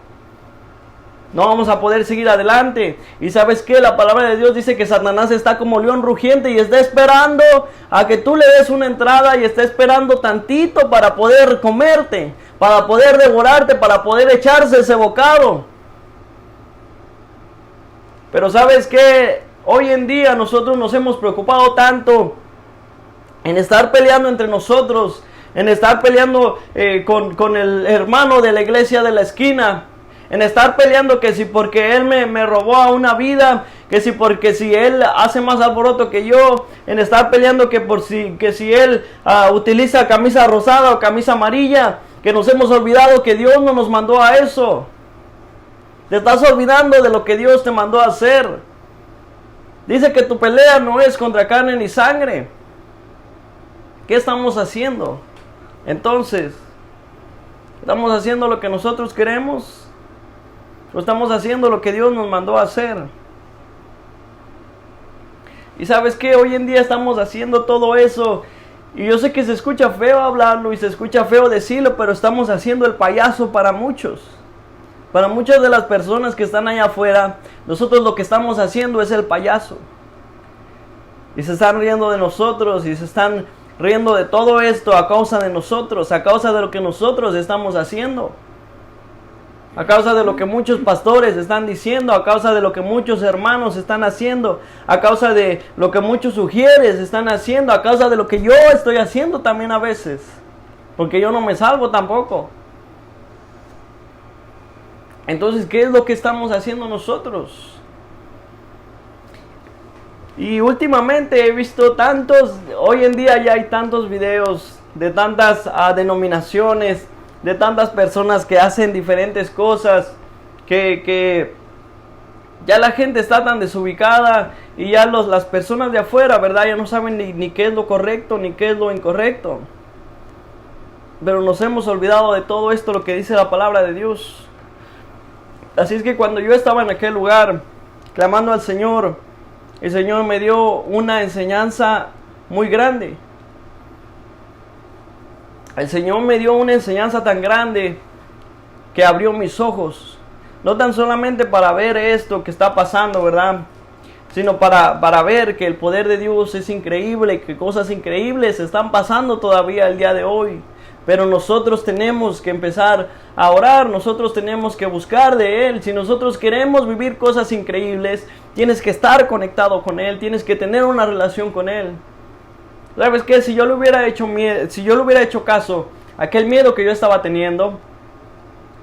no vamos a poder seguir adelante. Y ¿sabes qué? La palabra de Dios dice que Satanás está como león rugiente y está esperando a que tú le des una entrada y está esperando tantito para poder comerte, para poder devorarte, para poder echarse ese bocado. Pero ¿sabes qué? Hoy en día nosotros nos hemos preocupado tanto en estar peleando entre nosotros, en estar peleando con el hermano de la iglesia de la esquina, en estar peleando que si porque él me robó a una vida, que si porque si él hace más alboroto que yo, en estar peleando que si él utiliza camisa rosada o camisa amarilla, que nos hemos olvidado que Dios no nos mandó a eso. Te estás olvidando de lo que Dios te mandó a hacer. Dice que tu pelea no es contra carne ni sangre. ¿Qué estamos haciendo? Entonces, ¿estamos haciendo lo que nosotros queremos? ¿O estamos haciendo lo que Dios nos mandó a hacer? Y ¿sabes qué? Hoy en día estamos haciendo todo eso. Y yo sé que se escucha feo hablarlo y se escucha feo decirlo, pero estamos haciendo el payaso para muchos. Para muchas de las personas que están allá afuera, nosotros lo que estamos haciendo es el payaso. Y se están riendo de nosotros y se están riendo de todo esto a causa de nosotros, a causa de lo que nosotros estamos haciendo. A causa de lo que muchos pastores están diciendo, a causa de lo que muchos hermanos están haciendo, a causa de lo que muchos sugieres están haciendo, a causa de lo que yo estoy haciendo también a veces. Porque yo no me salvo tampoco. Entonces, ¿qué es lo que estamos haciendo nosotros? Y últimamente he visto hoy en día ya hay tantos videos de tantas denominaciones, de tantas personas que hacen diferentes cosas, que ya la gente está tan desubicada y ya las personas de afuera, ¿verdad? Ya no saben ni qué es lo correcto ni qué es lo incorrecto. Pero nos hemos olvidado de todo esto, lo que dice la palabra de Dios. Así es que cuando yo estaba en aquel lugar clamando al Señor, el Señor me dio una enseñanza muy grande. El Señor me dio una enseñanza tan grande que abrió mis ojos. No tan solamente para ver esto que está pasando, ¿verdad? Sino para ver que el poder de Dios es increíble, que cosas increíbles están pasando todavía el día de hoy. Pero nosotros tenemos que empezar a orar, nosotros tenemos que buscar de Él. Si nosotros queremos vivir cosas increíbles, tienes que estar conectado con Él, tienes que tener una relación con Él. ¿Sabes qué? Si yo le hubiera hecho caso a aquel miedo que yo estaba teniendo,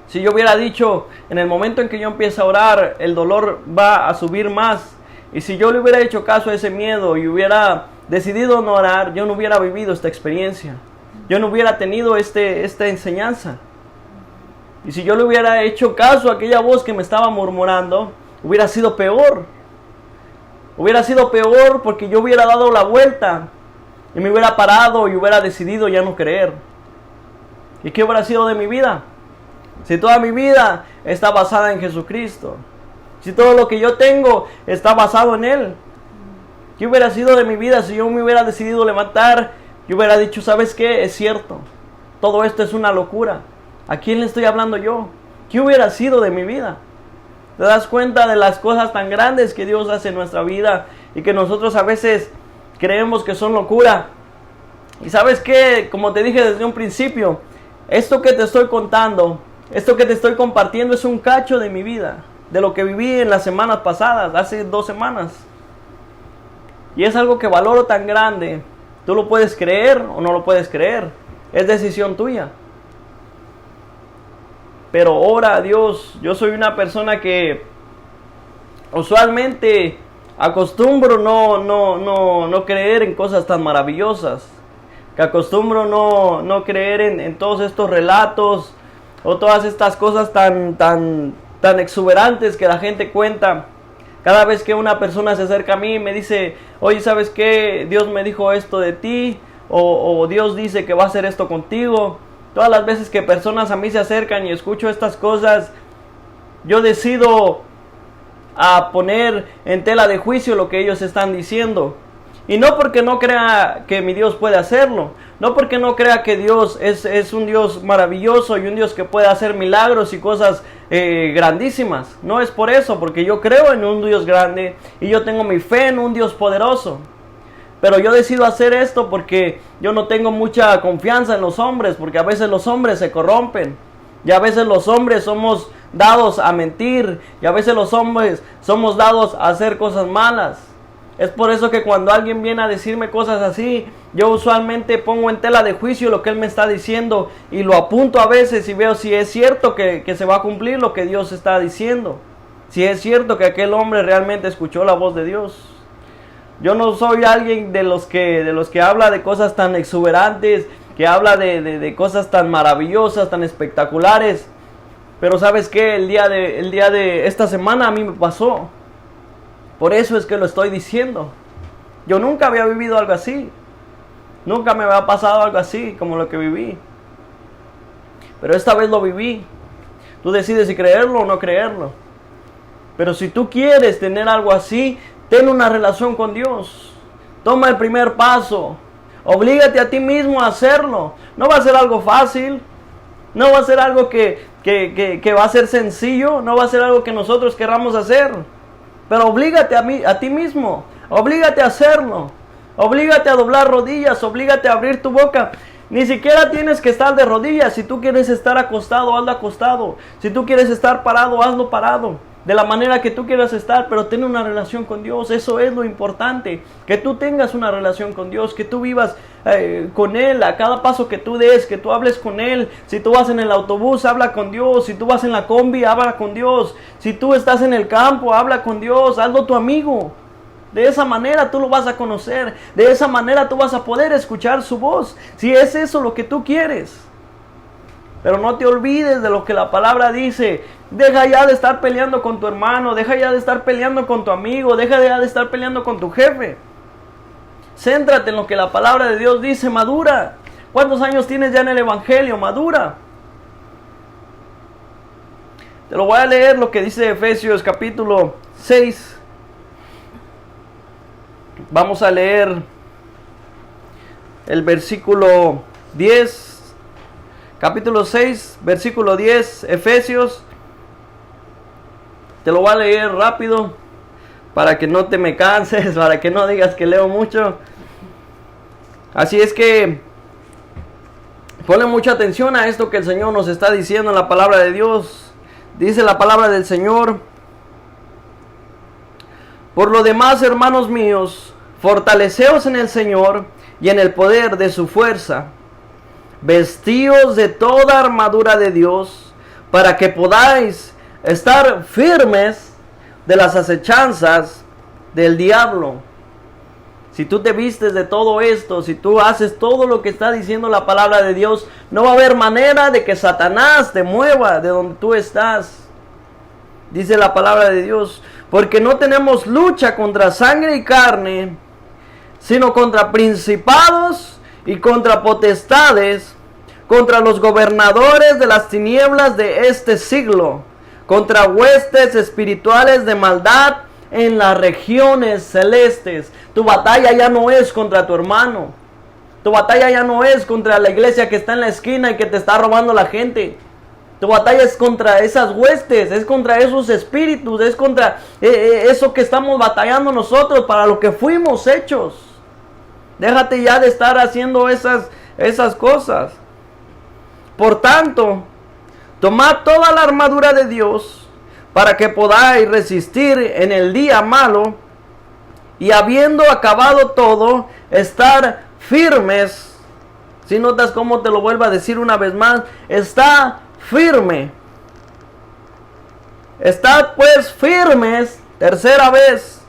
si yo hubiera dicho, en el momento en que yo empiece a orar, el dolor va a subir más. Y si yo le hubiera hecho caso a ese miedo y hubiera decidido no orar, yo no hubiera vivido esta experiencia. Yo no hubiera tenido esta enseñanza. Y si yo le hubiera hecho caso a aquella voz que me estaba murmurando, hubiera sido peor. Hubiera sido peor porque yo hubiera dado la vuelta y me hubiera parado y hubiera decidido ya no creer. ¿Y qué hubiera sido de mi vida? Si toda mi vida está basada en Jesucristo, si todo lo que yo tengo está basado en Él, ¿qué hubiera sido de mi vida si yo me hubiera decidido levantar? Yo hubiera dicho, ¿sabes qué? Es cierto, todo esto es una locura. ¿A quién le estoy hablando yo? ¿Qué hubiera sido de mi vida? ¿Te das cuenta de las cosas tan grandes que Dios hace en nuestra vida y que nosotros a veces creemos que son locura? Y ¿sabes qué? Como te dije desde un principio, esto que te estoy contando, esto que te estoy compartiendo es un cacho de mi vida, de lo que viví en las semanas pasadas, hace 2 semanas. Y es algo que valoro tan grande. Tú lo puedes creer o no lo puedes creer. Es decisión tuya. Pero ora a Dios. Yo soy una persona que usualmente acostumbro no creer en cosas tan maravillosas. Que acostumbro no creer en todos estos relatos o todas estas cosas tan exuberantes que la gente cuenta. Cada vez que una persona se acerca a mí y me dice, oye, ¿sabes qué? Dios me dijo esto de ti, o Dios dice que va a hacer esto contigo. Todas las veces que personas a mí se acercan y escucho estas cosas, yo decido a poner en tela de juicio lo que ellos están diciendo. Y no porque no crea que mi Dios puede hacerlo, no porque no crea que Dios es un Dios maravilloso y un Dios que puede hacer milagros y cosas grandísimas. No es por eso, porque yo creo en un Dios grande y yo tengo mi fe en un Dios poderoso. Pero yo decido hacer esto porque yo no tengo mucha confianza en los hombres, porque a veces los hombres se corrompen. Y a veces los hombres somos dados a mentir. Y a veces los hombres somos dados a hacer cosas malas. Es por eso que cuando alguien viene a decirme cosas así, yo usualmente pongo en tela de juicio lo que él me está diciendo. Y lo apunto a veces y veo si es cierto que se va a cumplir lo que Dios está diciendo. Si es cierto que aquel hombre realmente escuchó la voz de Dios. Yo no soy alguien de los que habla de cosas tan exuberantes, que habla de cosas tan maravillosas, tan espectaculares. Pero ¿sabes qué? El día de esta semana a mí me pasó. Por eso es que lo estoy diciendo. Yo nunca había vivido algo así. Nunca me había pasado algo así como lo que viví. Pero esta vez lo viví. Tú decides si creerlo o no creerlo. Pero si tú quieres tener algo así, ten una relación con Dios. Toma el primer paso. Oblígate a ti mismo a hacerlo. No va a ser algo fácil. No va a ser algo que va a ser sencillo. No va a ser algo que nosotros querramos hacer. Pero oblígate a ti mismo. Oblígate a hacerlo. Oblígate a doblar rodillas. Oblígate a abrir tu boca. Ni siquiera tienes que estar de rodillas. Si tú quieres estar acostado, hazlo acostado. Si tú quieres estar parado, hazlo parado. De la manera que tú quieras estar, pero ten una relación con Dios. Eso es lo importante, que tú tengas una relación con Dios, que tú vivas con Él a cada paso que tú des, que tú hables con Él. Si tú vas en el autobús, habla con Dios. Si tú vas en la combi, habla con Dios. Si tú estás en el campo, habla con Dios. Hazlo tu amigo. De esa manera tú lo vas a conocer. De esa manera tú vas a poder escuchar su voz. Si es eso lo que tú quieres. Pero no te olvides de lo que la palabra dice. Deja ya de estar peleando con tu hermano. Deja ya de estar peleando con tu amigo. Deja ya de estar peleando con tu jefe. Céntrate en lo que la palabra de Dios dice. Madura. ¿Cuántos años tienes ya en el evangelio? Madura. Te lo voy a leer lo que dice Efesios capítulo 6. Vamos a leer el versículo 10. Capítulo 6, versículo 10, Efesios. Te lo voy a leer rápido para que no te me canses, para que no digas que leo mucho. Así es que ponle mucha atención a esto que el Señor nos está diciendo en la palabra de Dios. Dice la palabra del Señor: por lo demás, hermanos míos, fortaleceos en el Señor y en el poder de su fuerza. Vestíos de toda armadura de Dios, para que podáis estar firmes de las acechanzas del diablo. Si tú te vistes de todo esto, si tú haces todo lo que está diciendo la palabra de Dios, no va a haber manera de que Satanás te mueva de donde tú estás. Dice la palabra de Dios: porque no tenemos lucha contra sangre y carne, sino contra principados y contra potestades, contra los gobernadores de las tinieblas de este siglo, contra huestes espirituales de maldad en las regiones celestes. Tu batalla ya no es contra tu hermano. Tu batalla ya no es contra la iglesia que está en la esquina y que te está robando la gente. Tu batalla es contra esas huestes, es contra esos espíritus, es contra eso que estamos batallando nosotros, para lo que fuimos hechos. Déjate ya de estar haciendo esas cosas. Por tanto, tomad toda la armadura de Dios, para que podáis resistir en el día malo, y habiendo acabado todo, estar firmes. Si notas cómo te lo vuelvo a decir una vez más: está firme. Estad pues firmes, tercera vez,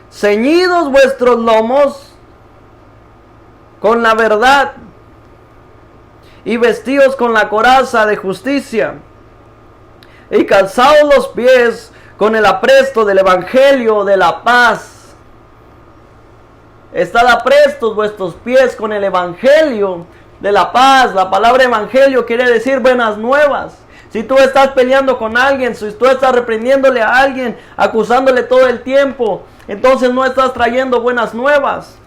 ceñidos vuestros lomos con la verdad, y vestidos con la coraza de justicia, y calzados los pies con el apresto del evangelio de la paz. Estad aprestos vuestros pies con el evangelio de la paz. La palabra evangelio quiere decir buenas nuevas. Si tú estás peleando con alguien, si tú estás reprendiéndole a alguien, acusándole todo el tiempo, entonces no estás trayendo buenas nuevas.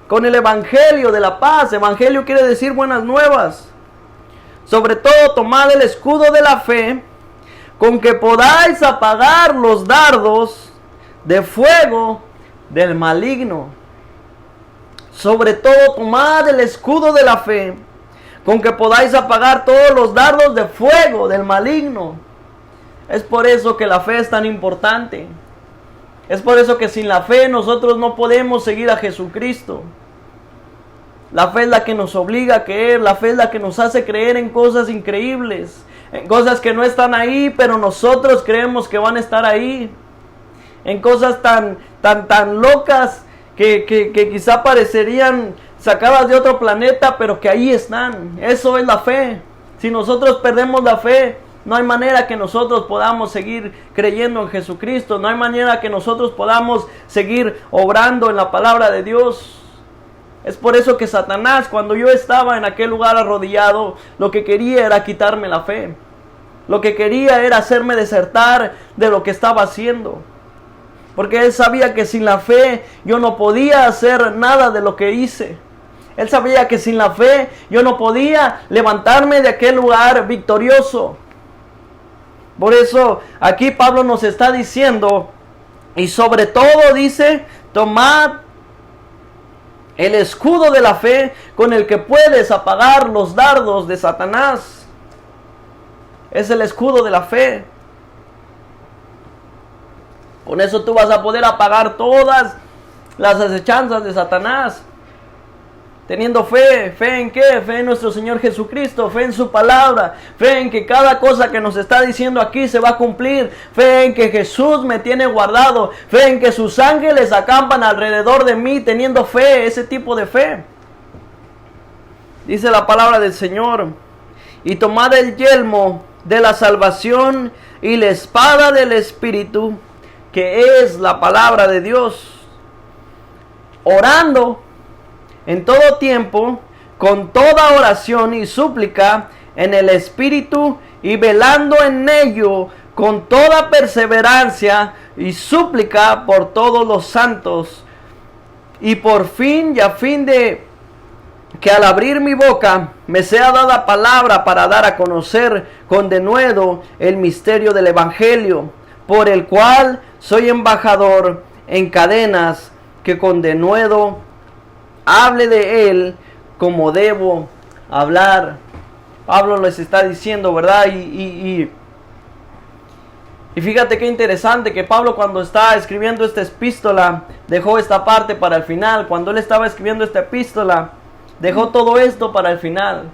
Con el evangelio de la paz, evangelio quiere decir buenas nuevas. Sobre todo, tomad el escudo de la fe, con que podáis apagar los dardos de fuego del maligno. Sobre todo, tomad el escudo de la fe, con que podáis apagar todos los dardos de fuego del maligno. Es por eso que la fe es tan importante. Es por eso que sin la fe nosotros no podemos seguir a Jesucristo. La fe es la que nos obliga a creer, la fe es la que nos hace creer en cosas increíbles, en cosas que no están ahí, pero nosotros creemos que van a estar ahí. En cosas tan locas que quizá parecerían sacadas de otro planeta, pero que ahí están. Eso es la fe. Si nosotros perdemos la fe, no hay manera que nosotros podamos seguir creyendo en Jesucristo. No hay manera que nosotros podamos seguir obrando en la palabra de Dios. Es por eso que Satanás, cuando yo estaba en aquel lugar arrodillado, lo que quería era quitarme la fe. Lo que quería era hacerme desertar de lo que estaba haciendo. Porque él sabía que sin la fe yo no podía hacer nada de lo que hice. Él sabía que sin la fe yo no podía levantarme de aquel lugar victorioso. Por eso aquí Pablo nos está diciendo, y sobre todo dice, tomad el escudo de la fe con el que puedes apagar los dardos de Satanás. Es el escudo de la fe. Con eso tú vas a poder apagar todas las acechanzas de Satanás. Teniendo fe. ¿Fe en qué? Fe en nuestro Señor Jesucristo. Fe en su palabra. Fe en que cada cosa que nos está diciendo aquí se va a cumplir. Fe en que Jesús me tiene guardado. Fe en que sus ángeles acampan alrededor de mí. Teniendo fe, ese tipo de fe. Dice la palabra del Señor. Y tomad el yelmo de la salvación y la espada del Espíritu, que es la palabra de Dios. Orando en todo tiempo, con toda oración y súplica en el Espíritu, y velando en ello con toda perseverancia y súplica por todos los santos. Y por fin, y a fin de que al abrir mi boca me sea dada palabra para dar a conocer con denuedo el misterio del Evangelio, por el cual soy embajador en cadenas, que con denuedo hable de él como debo hablar. Pablo les está diciendo, ¿verdad? Y fíjate qué interesante que Pablo, cuando está escribiendo esta epístola, dejó esta parte para el final. Cuando él estaba escribiendo esta epístola, dejó todo esto para el final,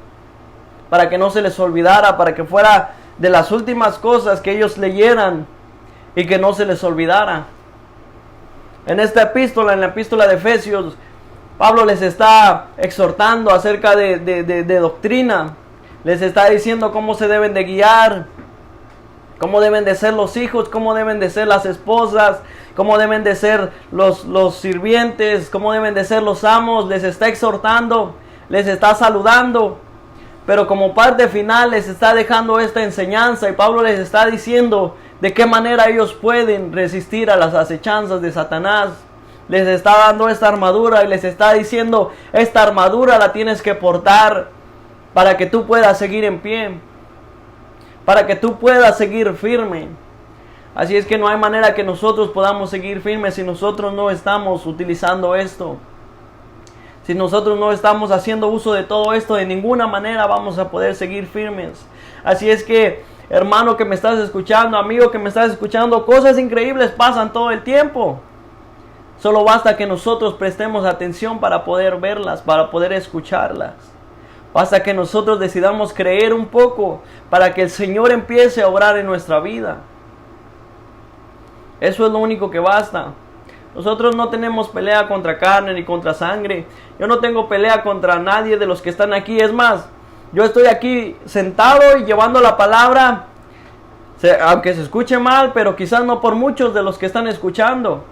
para que no se les olvidara, para que fuera de las últimas cosas que ellos leyeran y que no se les olvidara. En esta epístola, en la epístola de Efesios, Pablo les está exhortando acerca de doctrina. Les está diciendo cómo se deben de guiar, cómo deben de ser los hijos, cómo deben de ser las esposas, cómo deben de ser los sirvientes, cómo deben de ser los amos. Les está exhortando, les está saludando, pero como parte final les está dejando esta enseñanza, y Pablo les está diciendo de qué manera ellos pueden resistir a las acechanzas de Satanás. Les está dando esta armadura y les está diciendo, esta armadura la tienes que portar para que tú puedas seguir en pie, para que tú puedas seguir firme. Así es que no hay manera que nosotros podamos seguir firmes si nosotros no estamos utilizando esto. Si nosotros no estamos haciendo uso de todo esto, de ninguna manera vamos a poder seguir firmes. Así es que, hermano que me estás escuchando, amigo que me estás escuchando, cosas increíbles pasan todo el tiempo. Solo basta que nosotros prestemos atención para poder verlas, para poder escucharlas. Basta que nosotros decidamos creer un poco para que el Señor empiece a obrar en nuestra vida. Eso es lo único que basta. Nosotros no tenemos pelea contra carne ni contra sangre. Yo no tengo pelea contra nadie de los que están aquí. Es más, yo estoy aquí sentado y llevando la palabra, aunque se escuche mal, pero quizás no por muchos de los que están escuchando,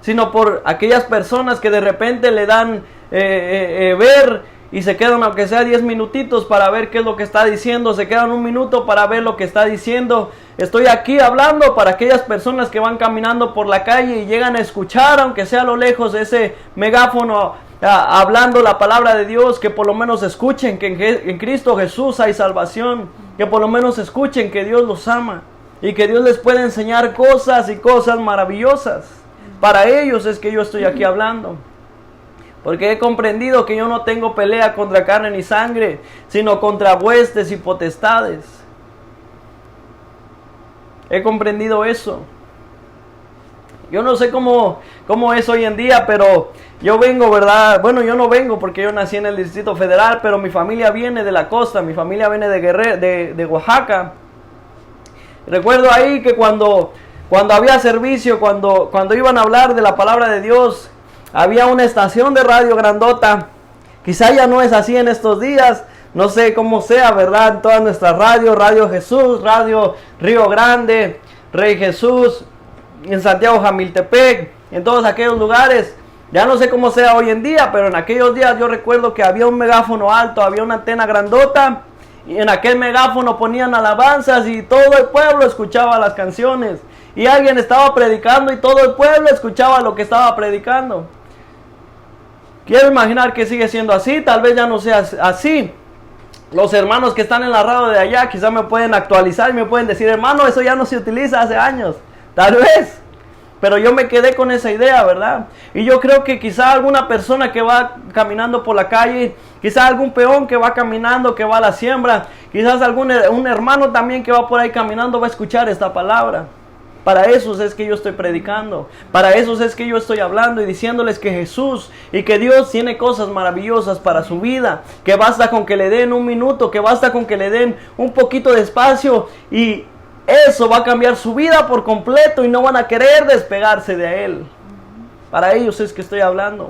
sino por aquellas personas que de repente le dan ver y se quedan aunque sea 10 minutitos para ver qué es lo que está diciendo, se quedan un minuto para ver lo que está diciendo. Estoy aquí hablando para aquellas personas que van caminando por la calle y llegan a escuchar, aunque sea a lo lejos, ese megáfono hablando la palabra de Dios, que por lo menos escuchen que en Cristo Jesús hay salvación, que por lo menos escuchen que Dios los ama y que Dios les puede enseñar cosas y cosas maravillosas. Para ellos es que yo estoy aquí hablando. Porque he comprendido que yo no tengo pelea contra carne ni sangre, sino contra huestes y potestades. He comprendido eso. Yo no sé cómo es hoy en día, pero yo vengo, ¿verdad? Bueno, yo no vengo porque yo nací en el Distrito Federal, pero mi familia viene de la costa, mi familia viene de Guerrero, de Oaxaca. Recuerdo ahí que cuando había servicio, cuando iban a hablar de la palabra de Dios, había una estación de radio grandota. Quizá ya no es así en estos días, no sé cómo sea, ¿verdad? En todas nuestras radios, Radio Jesús, Radio Río Grande, Rey Jesús, en Santiago Jamiltepec, en todos aquellos lugares. Ya no sé cómo sea hoy en día, pero en aquellos días yo recuerdo que había un megáfono alto, había una antena grandota, y en aquel megáfono ponían alabanzas y todo el pueblo escuchaba las canciones. Y alguien estaba predicando y todo el pueblo escuchaba lo que estaba predicando. Quiero imaginar que sigue siendo así, tal vez ya no sea así. Los hermanos que están en la radio de allá quizás me pueden actualizar y me pueden decir, hermano, eso ya no se utiliza hace años. Tal vez. Pero yo me quedé con esa idea, ¿verdad? Y yo creo que quizá alguna persona que va caminando por la calle, quizá algún peón que va caminando, que va a la siembra, quizás un hermano también que va por ahí caminando va a escuchar esta palabra. Para esos es que yo estoy predicando, para esos es que yo estoy hablando y diciéndoles que Jesús y que Dios tiene cosas maravillosas para su vida, que basta con que le den un minuto, que basta con que le den un poquito de espacio y eso va a cambiar su vida por completo y no van a querer despegarse de Él. Para ellos es que estoy hablando.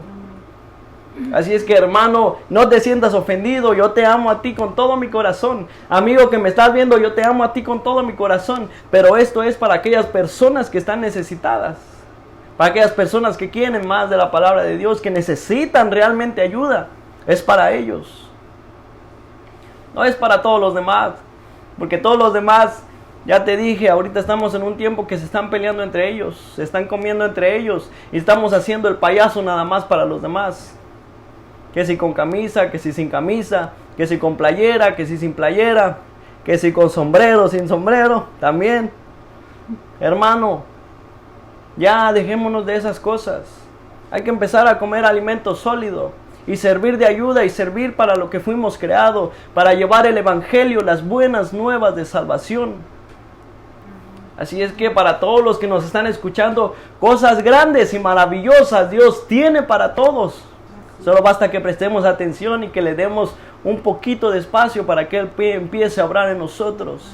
Así es que, hermano, no te sientas ofendido, yo te amo a ti con todo mi corazón. Amigo que me estás viendo, yo te amo a ti con todo mi corazón. Pero esto es para aquellas personas que están necesitadas, para aquellas personas que quieren más de la palabra de Dios, que necesitan realmente ayuda. Es para ellos. No es para todos los demás, porque todos los demás, ya te dije, ahorita estamos en un tiempo que se están peleando entre ellos, se están comiendo entre ellos y estamos haciendo el payaso nada más para los demás. Que si con camisa, que si sin camisa, que si con playera, que si sin playera, que si con sombrero, sin sombrero, también. Hermano, ya dejémonos de esas cosas. Hay que empezar a comer alimento sólido y servir de ayuda y servir para lo que fuimos creados, para llevar el evangelio, las buenas nuevas de salvación. Así es que para todos los que nos están escuchando, cosas grandes y maravillosas Dios tiene para todos. Solo basta que prestemos atención y que le demos un poquito de espacio para que Él empiece a obrar en nosotros.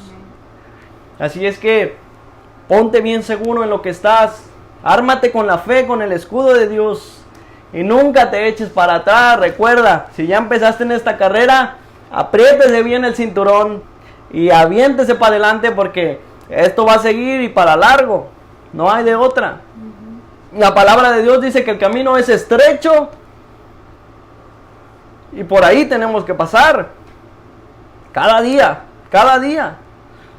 Así es que ponte bien seguro en lo que estás. Ármate con la fe, con el escudo de Dios. Y nunca te eches para atrás. Recuerda, si ya empezaste en esta carrera, apriétese bien el cinturón y aviéntese para adelante porque esto va a seguir y para largo. No hay de otra. La palabra de Dios dice que el camino es estrecho y por ahí tenemos que pasar. Cada día, cada día.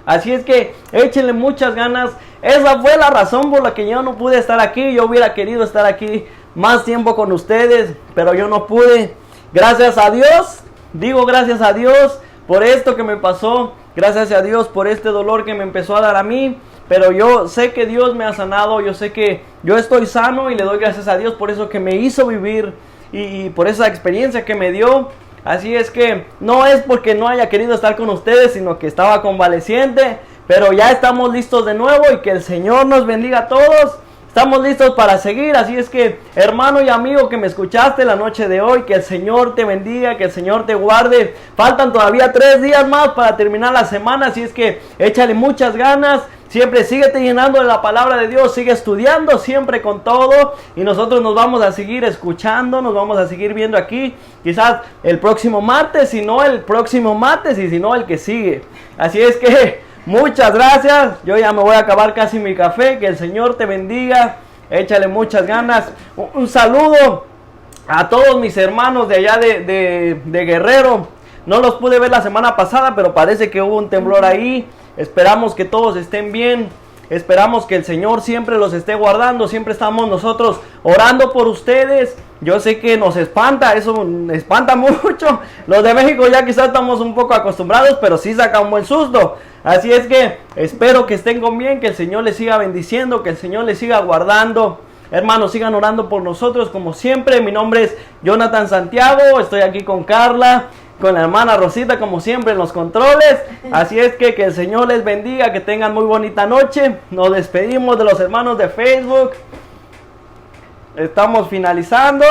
Así es que échenle muchas ganas. Esa fue la razón por la que yo no pude estar aquí. Yo hubiera querido estar aquí más tiempo con ustedes, pero yo no pude. Gracias a Dios, digo gracias a Dios por esto que me pasó. Gracias a Dios por este dolor que me empezó a dar a mí. Pero yo sé que Dios me ha sanado. Yo sé que yo estoy sano y le doy gracias a Dios por eso que me hizo vivir. Y por esa experiencia que me dio. Así es que no es porque no haya querido estar con ustedes, sino que estaba convaleciente. Pero ya estamos listos de nuevo y que el Señor nos bendiga a todos. Estamos listos para seguir. Así es que, hermano y amigo que me escuchaste la noche de hoy, que el Señor te bendiga, que el Señor te guarde. Faltan todavía 3 días más para terminar la semana. Así es que échale muchas ganas. Siempre síguete llenando de la palabra de Dios, sigue estudiando siempre con todo y nosotros nos vamos a seguir escuchando, nos vamos a seguir viendo aquí, quizás el próximo martes, si no el próximo martes y si no el que sigue. Así es que muchas gracias, yo ya me voy a acabar casi mi café, que el Señor te bendiga, échale muchas ganas, un saludo A todos mis hermanos de allá de Guerrero. No los pude ver la semana pasada, pero parece que hubo un temblor ahí. Esperamos que todos estén bien. Esperamos que el Señor siempre los esté guardando. Siempre estamos nosotros orando por ustedes. Yo sé que nos espanta, eso espanta mucho. Los de México ya quizás estamos un poco acostumbrados, pero sí saca un buen susto. Así es que espero que estén con bien, que el Señor les siga bendiciendo, que el Señor les siga guardando. Hermanos, sigan orando por nosotros como siempre. Mi nombre es Jonathan Santiago. Estoy aquí con Carla, con la hermana Rosita como siempre en los controles. Así es que el Señor les bendiga, que tengan muy bonita noche. Nos despedimos de los hermanos de Facebook. Estamos finalizando.